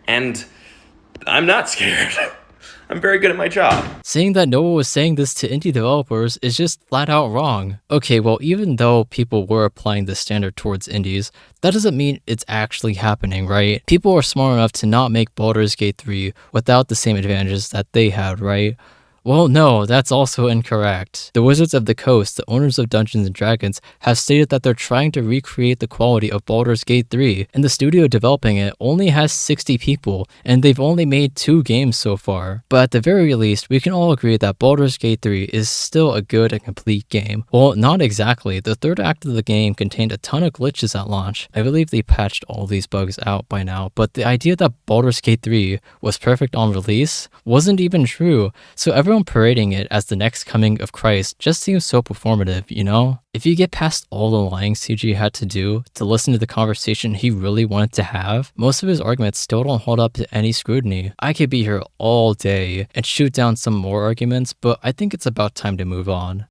And I'm not scared. I'm very good at my job. Saying that Noah was saying this to indie developers is just flat out wrong. Okay, well, even though people were applying the standard towards indies, that doesn't mean it's actually happening, right? People are smart enough to not make Baldur's Gate 3 without the same advantages that they had, right? Well, no, that's also incorrect. The Wizards of the Coast, the owners of Dungeons & Dragons, have stated that they're trying to recreate the quality of Baldur's Gate 3, and the studio developing it only has 60 people, and they've only made 2 games so far. But at the very least, we can all agree that Baldur's Gate 3 is still a good and complete game. Well, not exactly. The third act of the game contained a ton of glitches at launch. I believe they patched all these bugs out by now, but the idea that Baldur's Gate 3 was perfect on release wasn't even true, so everyone parading it as the next coming of Christ just seems so performative, you know? If you get past all the lying CG had to do to listen to the conversation he really wanted to have, most of his arguments still don't hold up to any scrutiny. I could be here all day and shoot down some more arguments, but I think it's about time to move on.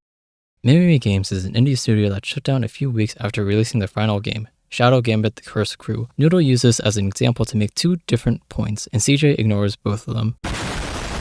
Mimimi Games is an indie studio that shut down a few weeks after releasing their final game, Shadow Gambit: The Cursed Crew. Noodle uses as an example to make 2 different points, and CJ ignores both of them.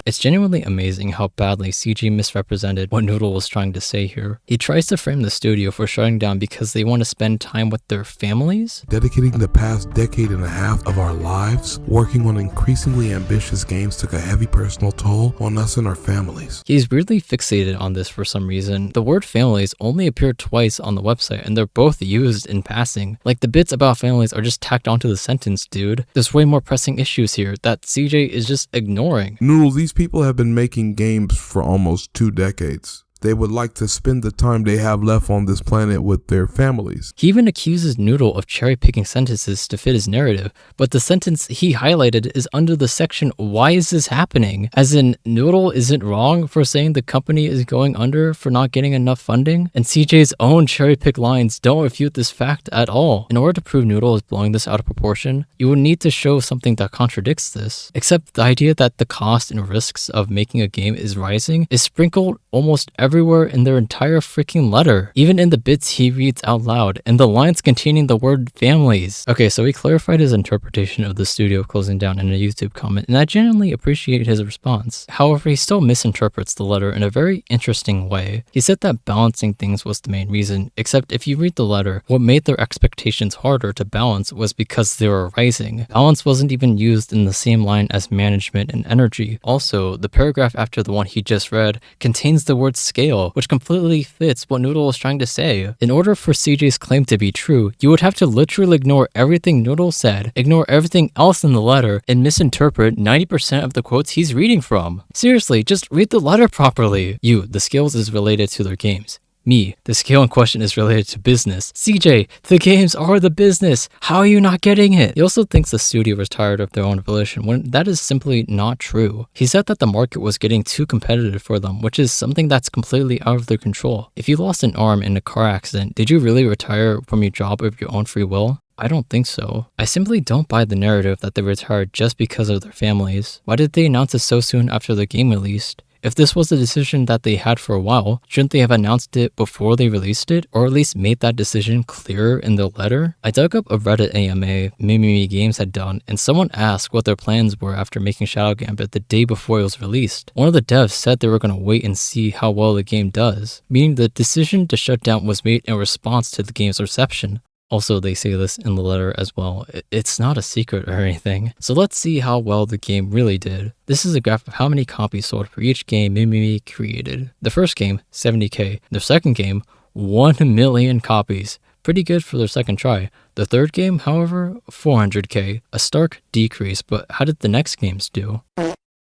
It's genuinely amazing how badly CG misrepresented what Noodle was trying to say here. He tries to frame the studio for shutting down because they want to spend time with their families. Dedicating the past decade and a half of our lives working on increasingly ambitious games took a heavy personal toll on us and our families. He's weirdly fixated on this for some reason. The word families only appeared twice on the website and they're both used in passing. Like the bits about families are just tacked onto the sentence, dude. There's way more pressing issues here that CJ is just ignoring. Noodle, these people have been making games for almost 2 decades. They would like to spend the time they have left on this planet with their families. He even accuses Noodle of cherry-picking sentences to fit his narrative, but the sentence he highlighted is under the section, "Why is this happening?" As in, Noodle isn't wrong for saying the company is going under for not getting enough funding, and CJ's own cherry-pick lines don't refute this fact at all. In order to prove Noodle is blowing this out of proportion, you would need to show something that contradicts this. Except the idea that the cost and risks of making a game is rising is sprinkled almost everywhere in their entire freaking letter, even in the bits he reads out loud, and the lines containing the word families. Okay, so he clarified his interpretation of the studio closing down in a YouTube comment, and I genuinely appreciate his response. However, he still misinterprets the letter in a very interesting way. He said that balancing things was the main reason, except if you read the letter, what made their expectations harder to balance was because they were rising. Balance wasn't even used in the same line as management and energy. Also, the paragraph after the one he just read contains the word scale, which completely fits what Noodle was trying to say. In order for CJ's claim to be true, you would have to literally ignore everything Noodle said, ignore everything else in the letter, and misinterpret 90% of the quotes he's reading from. Seriously, just read the letter properly. You, the skills is related to their games. Me, the scale in question is related to business. CJ, the games are the business. How are you not getting it? He also thinks the studio was tired of their own volition when that is simply not true. He said that the market was getting too competitive for them, which is something that's completely out of their control. If you lost an arm in a car accident, did you really retire from your job of your own free will? I don't think so. I simply don't buy the narrative that they retired just because of their families. Why did they announce it so soon after the game released? If this was a decision that they had for a while, shouldn't they have announced it before they released it, or at least made that decision clearer in the letter? I dug up a Reddit AMA Mimimi Games had done, and someone asked what their plans were after making Shadow Gambit the day before it was released. One of the devs said they were going to wait and see how well the game does, meaning the decision to shut down was made in response to the game's reception. Also, they say this in the letter as well. It's not a secret or anything. So let's see how well the game really did. This is a graph of how many copies sold for each game Mimimi created. The first game, 70K. The second game, 1 million copies. Pretty good for their second try. The third game, however, 400K. A stark decrease, but how did the next games do?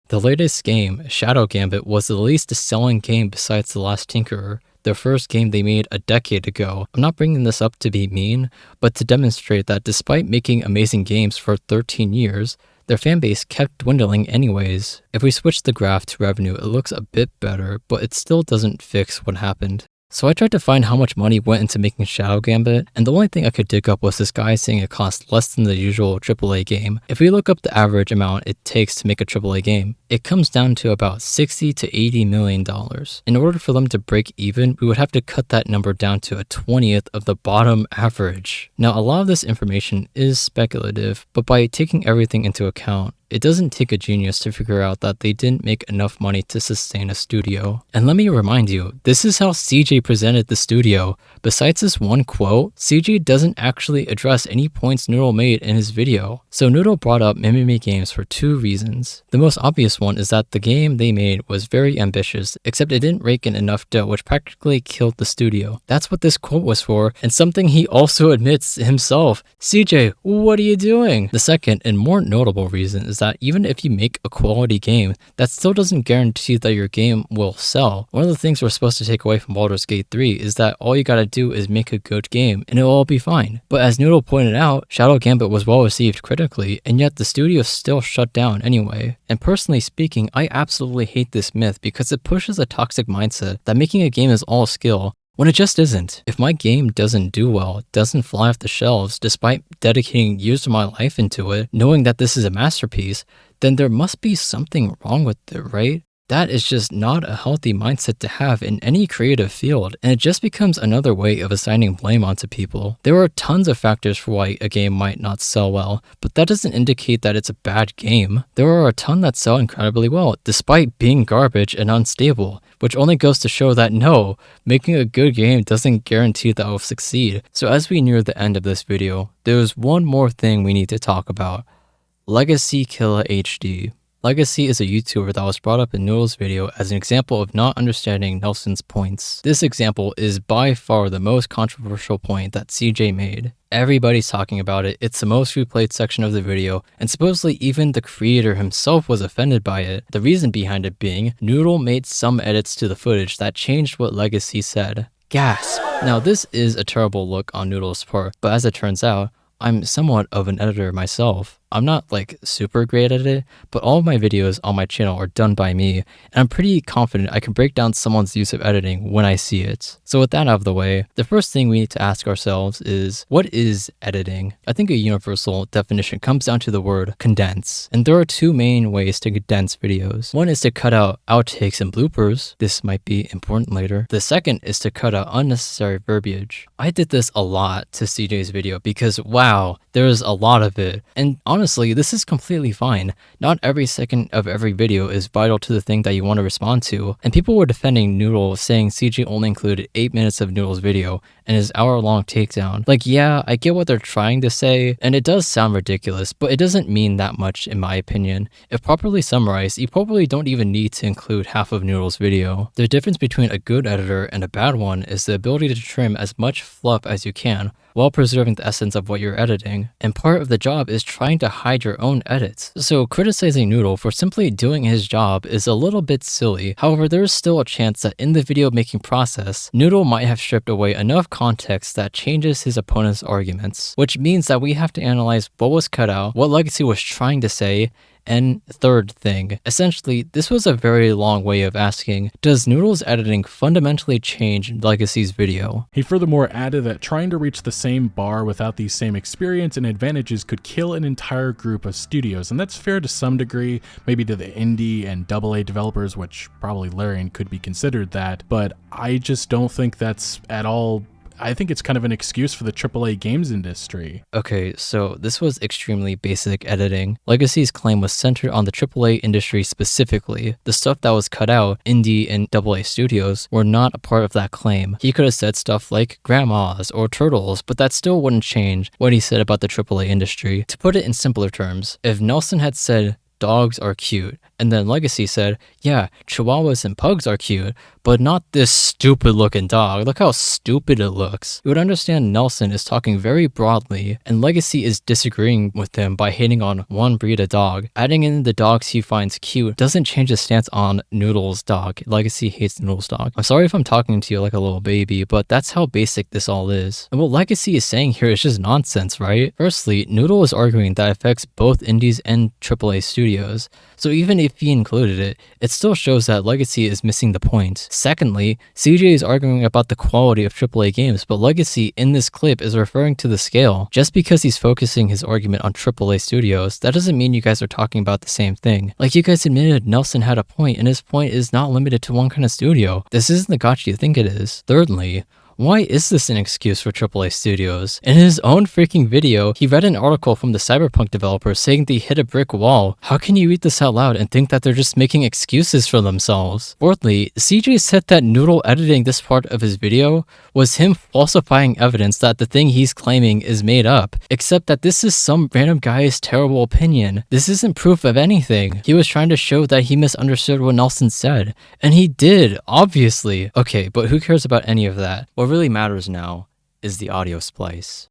The latest game, Shadow Gambit, was the least selling game besides The Last Tinkerer, their first game they made a decade ago. I'm not bringing this up to be mean, but to demonstrate that despite making amazing games for 13 years, their fanbase kept dwindling anyways. If we switch the graph to revenue, it looks a bit better, but it still doesn't fix what happened. So I tried to find how much money went into making Shadow Gambit, and the only thing I could dig up was this guy saying it cost less than the usual AAA game. If we look up the average amount it takes to make a AAA game, it comes down to about $60 to $80 million. In order for them to break even, we would have to cut that number down to a 20th of the bottom average. Now, a lot of this information is speculative, but by taking everything into account, it doesn't take a genius to figure out that they didn't make enough money to sustain a studio. And let me remind you, this is how CJ presented the studio. Besides this one quote, CJ doesn't actually address any points Noodle made in his video. So Noodle brought up Mimimi Games for two reasons. The most obvious one is that the game they made was very ambitious, except it didn't rake in enough dough, which practically killed the studio. That's what this quote was for, and something he also admits himself. CJ, what are you doing? The second and more notable reason is that even if you make a quality game, that still doesn't guarantee that your game will sell. One of the things we're supposed to take away from Baldur's Gate 3 is that all you gotta do is make a good game and it'll all be fine. But as Noodle pointed out, Shadow Gambit was well received critically, and yet the studio still shut down anyway. And personally speaking, I absolutely hate this myth because it pushes a toxic mindset that making a game is all skill, when it just isn't. If my game doesn't do well, doesn't fly off the shelves despite dedicating years of my life into it, knowing that this is a masterpiece, then there must be something wrong with it, right? That is just not a healthy mindset to have in any creative field, and it just becomes another way of assigning blame onto people. There are tons of factors for why a game might not sell well, but that doesn't indicate that it's a bad game. There are a ton that sell incredibly well, despite being garbage and unstable, which only goes to show that no, making a good game doesn't guarantee that it will succeed. So as we near the end of this video, there's one more thing we need to talk about. Legacy Killer HD. Legacy is a YouTuber that was brought up in Noodle's video as an example of not understanding Nelson's points. This example is by far the most controversial point that CJ made. Everybody's talking about it, it's the most replayed section of the video, and supposedly even the creator himself was offended by it. The reason behind it being, Noodle made some edits to the footage that changed what Legacy said. Gasp! Now this is a terrible look on Noodle's part, but as it turns out, I'm somewhat of an editor myself. I'm not like super great at it, but all of my videos on my channel are done by me, and I'm pretty confident I can break down someone's use of editing when I see it. So with that out of the way, the first thing we need to ask ourselves is, what is editing? I think a universal definition comes down to the word condense, and there are two main ways to condense videos. One is to cut out outtakes and bloopers. This might be important later. The second is to cut out unnecessary verbiage. I did this a lot to CJ's video because wow, there's a lot of it, and honestly, this is completely fine. Not every second of every video is vital to the thing that you want to respond to, and people were defending Noodle saying CJ only included 8 minutes of Noodle's video and his hour-long takedown. Like, yeah, I get what they're trying to say, and it does sound ridiculous, but it doesn't mean that much in my opinion. If properly summarized, you probably don't even need to include half of Noodle's video. The difference between a good editor and a bad one is the ability to trim as much fluff as you can, while preserving the essence of what you're editing. And part of the job is trying to hide your own edits. So criticizing Noodle for simply doing his job is a little bit silly. However, there is still a chance that in the video making process, Noodle might have stripped away enough context that changes his opponent's arguments, which means that we have to analyze what was cut out, what Legacy was trying to say, and third thing, essentially, this was a very long way of asking, does Noodle's editing fundamentally change Legacy's video? He furthermore added that trying to reach the same bar without the same experience and advantages could kill an entire group of studios, and that's fair to some degree, maybe to the indie and AA developers, which probably Larian could be considered that, but I just don't think that's at all I think it's kind of an excuse for the AAA games industry. Okay, so this was extremely basic editing. Legacy's claim was centered on the AAA industry specifically. The stuff that was cut out, indie and AA studios, were not a part of that claim. He could have said stuff like grandmas or turtles, but that still wouldn't change what he said about the AAA industry. To put it in simpler terms, if Nelson had said, dogs are cute, and then Legacy said, yeah, chihuahuas and pugs are cute, but not this stupid looking dog. Look how stupid it looks. You would understand Nelson is talking very broadly, and Legacy is disagreeing with him by hating on one breed of dog. Adding in the dogs he finds cute doesn't change his stance on Noodle's dog. Legacy hates Noodle's dog. I'm sorry if I'm talking to you like a little baby, but that's how basic this all is. And what Legacy is saying here is just nonsense, right? Firstly, Noodle is arguing that affects both indies and AAA studios, so even if he included it, it still shows that Legacy is missing the point. Secondly, CJ is arguing about the quality of AAA games, but Legacy in this clip is referring to the scale. Just because he's focusing his argument on AAA studios, that doesn't mean you guys are talking about the same thing. Like you guys admitted Nelson had a point, and his point is not limited to one kind of studio. This isn't the gotcha you think it is. Thirdly, why is this an excuse for AAA studios? In his own freaking video, he read an article from the Cyberpunk developers saying they hit a brick wall. How can you read this out loud and think that they're just making excuses for themselves? Fourthly, CJ said that Noodle editing this part of his video was him falsifying evidence that the thing he's claiming is made up, except that this is some random guy's terrible opinion. This isn't proof of anything. He was trying to show that he misunderstood what Nelson said, and he did, obviously. Okay, but who cares about any of that? What really matters now is the audio splice.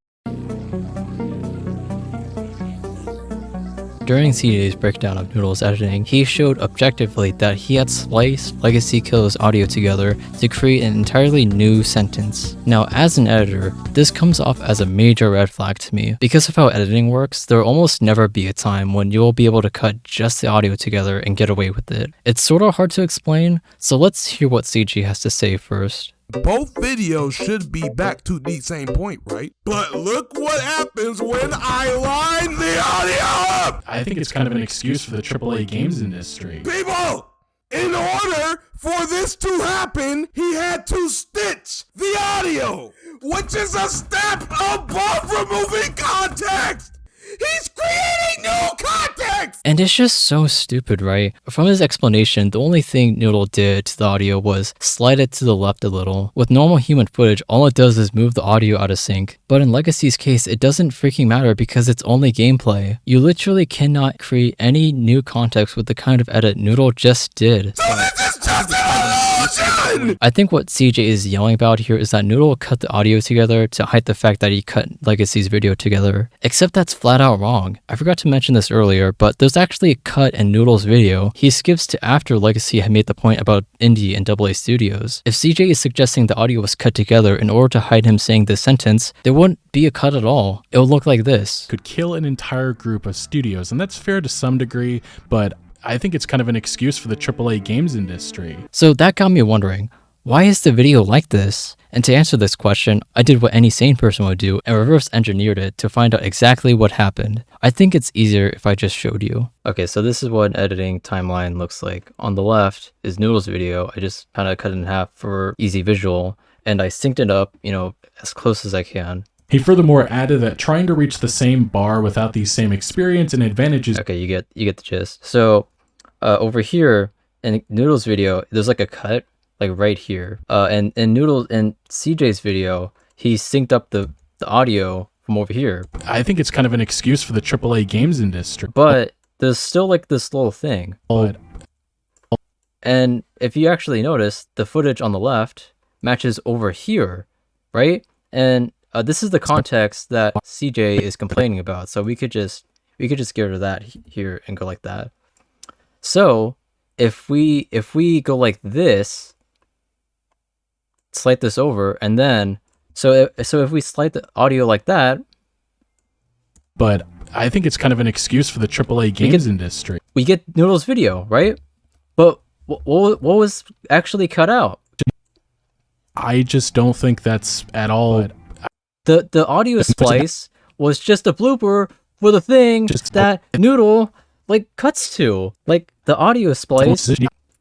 During CJ's breakdown of Noodle's editing, he showed objectively that he had spliced Legacy Kill's audio together to create an entirely new sentence. Now, as an editor, this comes off as a major red flag to me. Because of how editing works, there will almost never be a time when you will be able to cut just the audio together and get away with it. It's sort of hard to explain, so let's hear what CJ has to say first. Both videos should be back to the same point, right? But look what happens when I line the audio up! I think it's kind of an excuse for the AAA games industry. People! In order for this to happen, he had to stitch the audio, which is a step above removing context! He's creating new context! And it's just so stupid, right? From his explanation, the only thing Noodle did to the audio was slide it to the left a little. With normal human footage, all it does is move the audio out of sync. But in Legacy's case, it doesn't freaking matter because it's only gameplay. You literally cannot create any new context with the kind of edit Noodle just did. So this is just an illusion! I think what CJ is yelling about here is that Noodle cut the audio together to hide the fact that he cut Legacy's video together. Except that's flat out wrong. I forgot to mention this earlier, but there's actually a cut in Noodle's video. He skips to after Legacy had made the point about indie and AA studios. If CJ is suggesting the audio was cut together in order to hide him saying this sentence, there wouldn't be a cut at all. It would look like this. Could kill an entire group of studios, and that's fair to some degree, but I think it's kind of an excuse for the AAA games industry. So that got me wondering, why is the video like this? And to answer this question, I did what any sane person would do and reverse engineered it to find out exactly what happened. I think it's easier if I just showed you. Okay, so this is what an editing timeline looks like. On the left is Noodle's video. I just kind of cut it in half for easy visual, and I synced it up, as close as I can. He furthermore added that trying to reach the same bar without the same experience and advantages. Okay, you get the gist. So over here in Noodle's video, there's like a cut, like right here. And in CJ's video, he synced up the audio from over here. I think it's kind of an excuse for the AAA games industry. But there's still like this little thing. And if you actually notice, the footage on the left matches over here, right? And this is the context that CJ is complaining about. So we could just get rid of that here and go like that. So if we go like this, slide this over, and then so if we slide the audio like that, but I think it's kind of an excuse for the AAA games industry. We get Noodle's video, right? But what was actually cut out? I just don't think that's at all. The audio splice was just a blooper for the thing that Noodle cuts to. Like the audio splice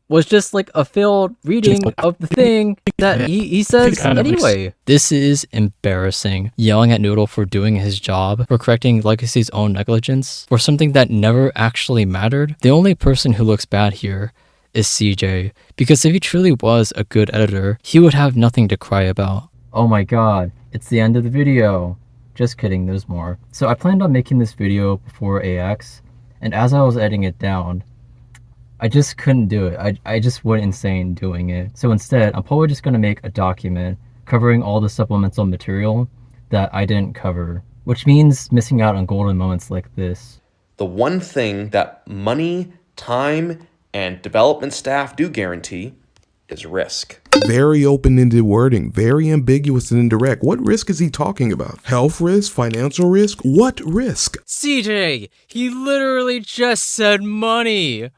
was just like a failed reading of the thing that he says anyway. This is embarrassing. Yelling at Noodle for doing his job, for correcting Legacy's own negligence, for something that never actually mattered. The only person who looks bad here is CJ, because if he truly was a good editor, he would have nothing to cry about. Oh my god, it's the end of the video. Just kidding, there's more. So I planned on making this video before AX, and as I was editing it down, I just couldn't do it. I just went insane doing it. So instead, I'm probably just going to make a document covering all the supplemental material that I didn't cover, which means missing out on golden moments like this. The one thing that money, time, and development staff do guarantee is risk. Very open-ended wording, very ambiguous and indirect. What risk is he talking about? Health risk? Financial risk? What risk? CJ, he literally just said money.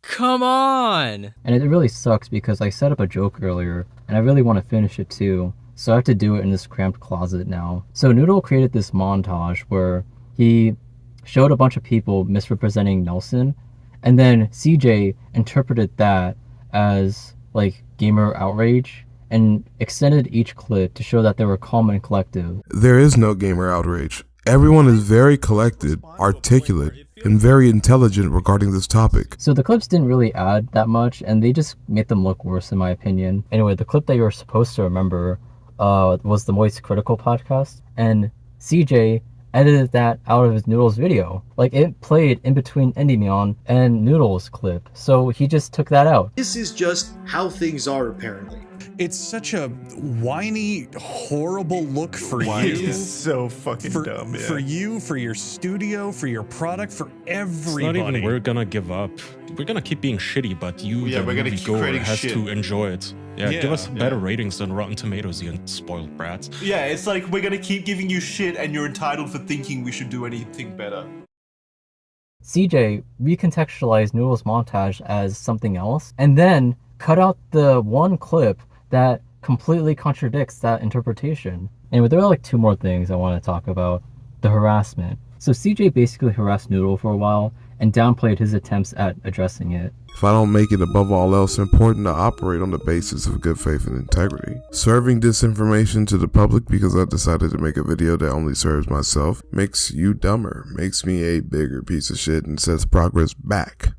Come on! And it really sucks because I set up a joke earlier, and I really want to finish it too, so I have to do it in this cramped closet now. So Noodle created this montage where he showed a bunch of people misrepresenting Nelson, and then CJ interpreted that as like gamer outrage and extended each clip to show that they were calm and collective. There is no gamer outrage. Everyone is very collected, articulate, and very intelligent regarding this topic. So the clips didn't really add that much, and they just made them look worse in my opinion. Anyway, the clip that you were supposed to remember was the Moist Critical podcast, and CJ edited that out of his Noodle's video. Like, it played in between Endymion and Noodle's clip, so he just took that out. This is just how things are, apparently. It's such a whiny, horrible look for you. It's so fucking dumb, yeah. For you, for your studio, for your product, for everybody. It's not even we're gonna give up. We're gonna keep being shitty, but you, the moviegoer, has to enjoy it. Yeah, give us better ratings than Rotten Tomatoes, you spoiled brats. Yeah, it's like we're gonna keep giving you shit and you're entitled for thinking we should do anything better. CJ recontextualized Noodle's montage as something else, and then cut out the one clip that completely contradicts that interpretation. Anyway, there are like two more things I want to talk about. The harassment. So CJ basically harassed Noodle for a while and downplayed his attempts at addressing it. If I don't make it above all else important to operate on the basis of good faith and integrity. Serving disinformation to the public because I decided to make a video that only serves myself makes you dumber, makes me a bigger piece of shit, and sets progress back.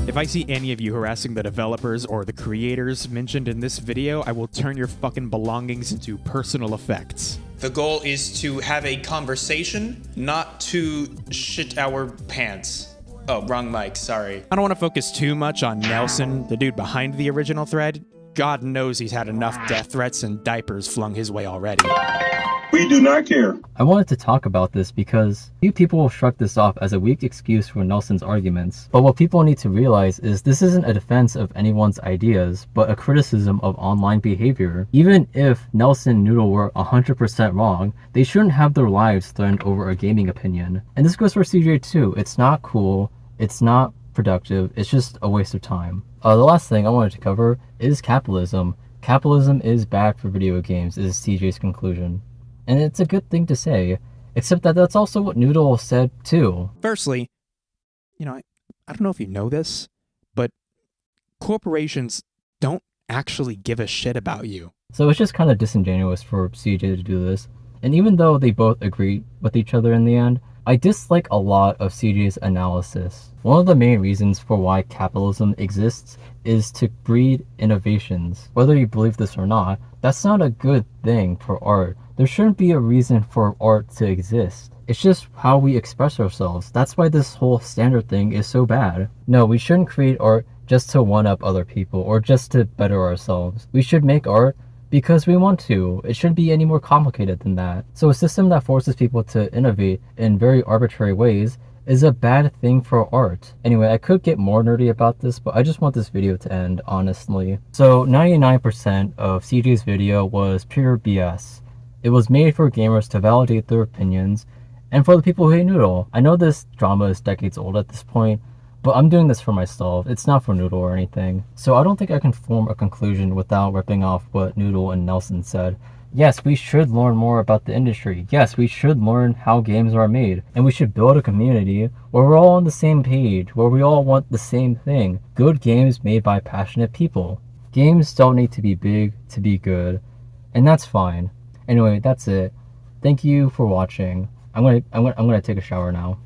If I see any of you harassing the developers or the creators mentioned in this video, I will turn your fucking belongings into personal effects. The goal is to have a conversation, not to shit our pants. Oh, wrong mic, sorry. I don't want to focus too much on Nelson, the dude behind the original thread. God knows he's had enough death threats and diapers flung his way already. We do not care. I wanted to talk about this because few people will shrug this off as a weak excuse for Nelson's arguments. But what people need to realize is this isn't a defense of anyone's ideas, but a criticism of online behavior. Even if Nelson and Noodle were 100% wrong, they shouldn't have their lives threatened over a gaming opinion. And this goes for CJ too. It's not cool, it's not productive, it's just a waste of time. The last thing I wanted to cover is capitalism. Capitalism is bad for video games, is CJ's conclusion. And it's a good thing to say, except that that's also what Noodle said too. Firstly, I don't know if you know this, but corporations don't actually give a shit about you. So it's just kind of disingenuous for CJ to do this. And even though they both agree with each other in the end, I dislike a lot of CJ's analysis. One of the main reasons for why capitalism exists is to breed innovations. Whether you believe this or not, that's not a good thing for art. There shouldn't be a reason for art to exist. It's just how we express ourselves. That's why this whole standard thing is so bad. No, we shouldn't create art just to one-up other people or just to better ourselves. We should make art because we want to. It shouldn't be any more complicated than that. So a system that forces people to innovate in very arbitrary ways is a bad thing for art. Anyway, I could get more nerdy about this, but I just want this video to end, honestly. So 99% of CJ's video was pure BS. It was made for gamers to validate their opinions, and for the people who hate Noodle. I know this drama is decades old at this point, but I'm doing this for myself. It's not for Noodle or anything. So I don't think I can form a conclusion without ripping off what Noodle and Nelson said. Yes, we should learn more about the industry. Yes, we should learn how games are made. And we should build a community where we're all on the same page, where we all want the same thing. Good games made by passionate people. Games don't need to be big to be good, and that's fine. Anyway, that's it. Thank you for watching. I'm gonna take a shower now.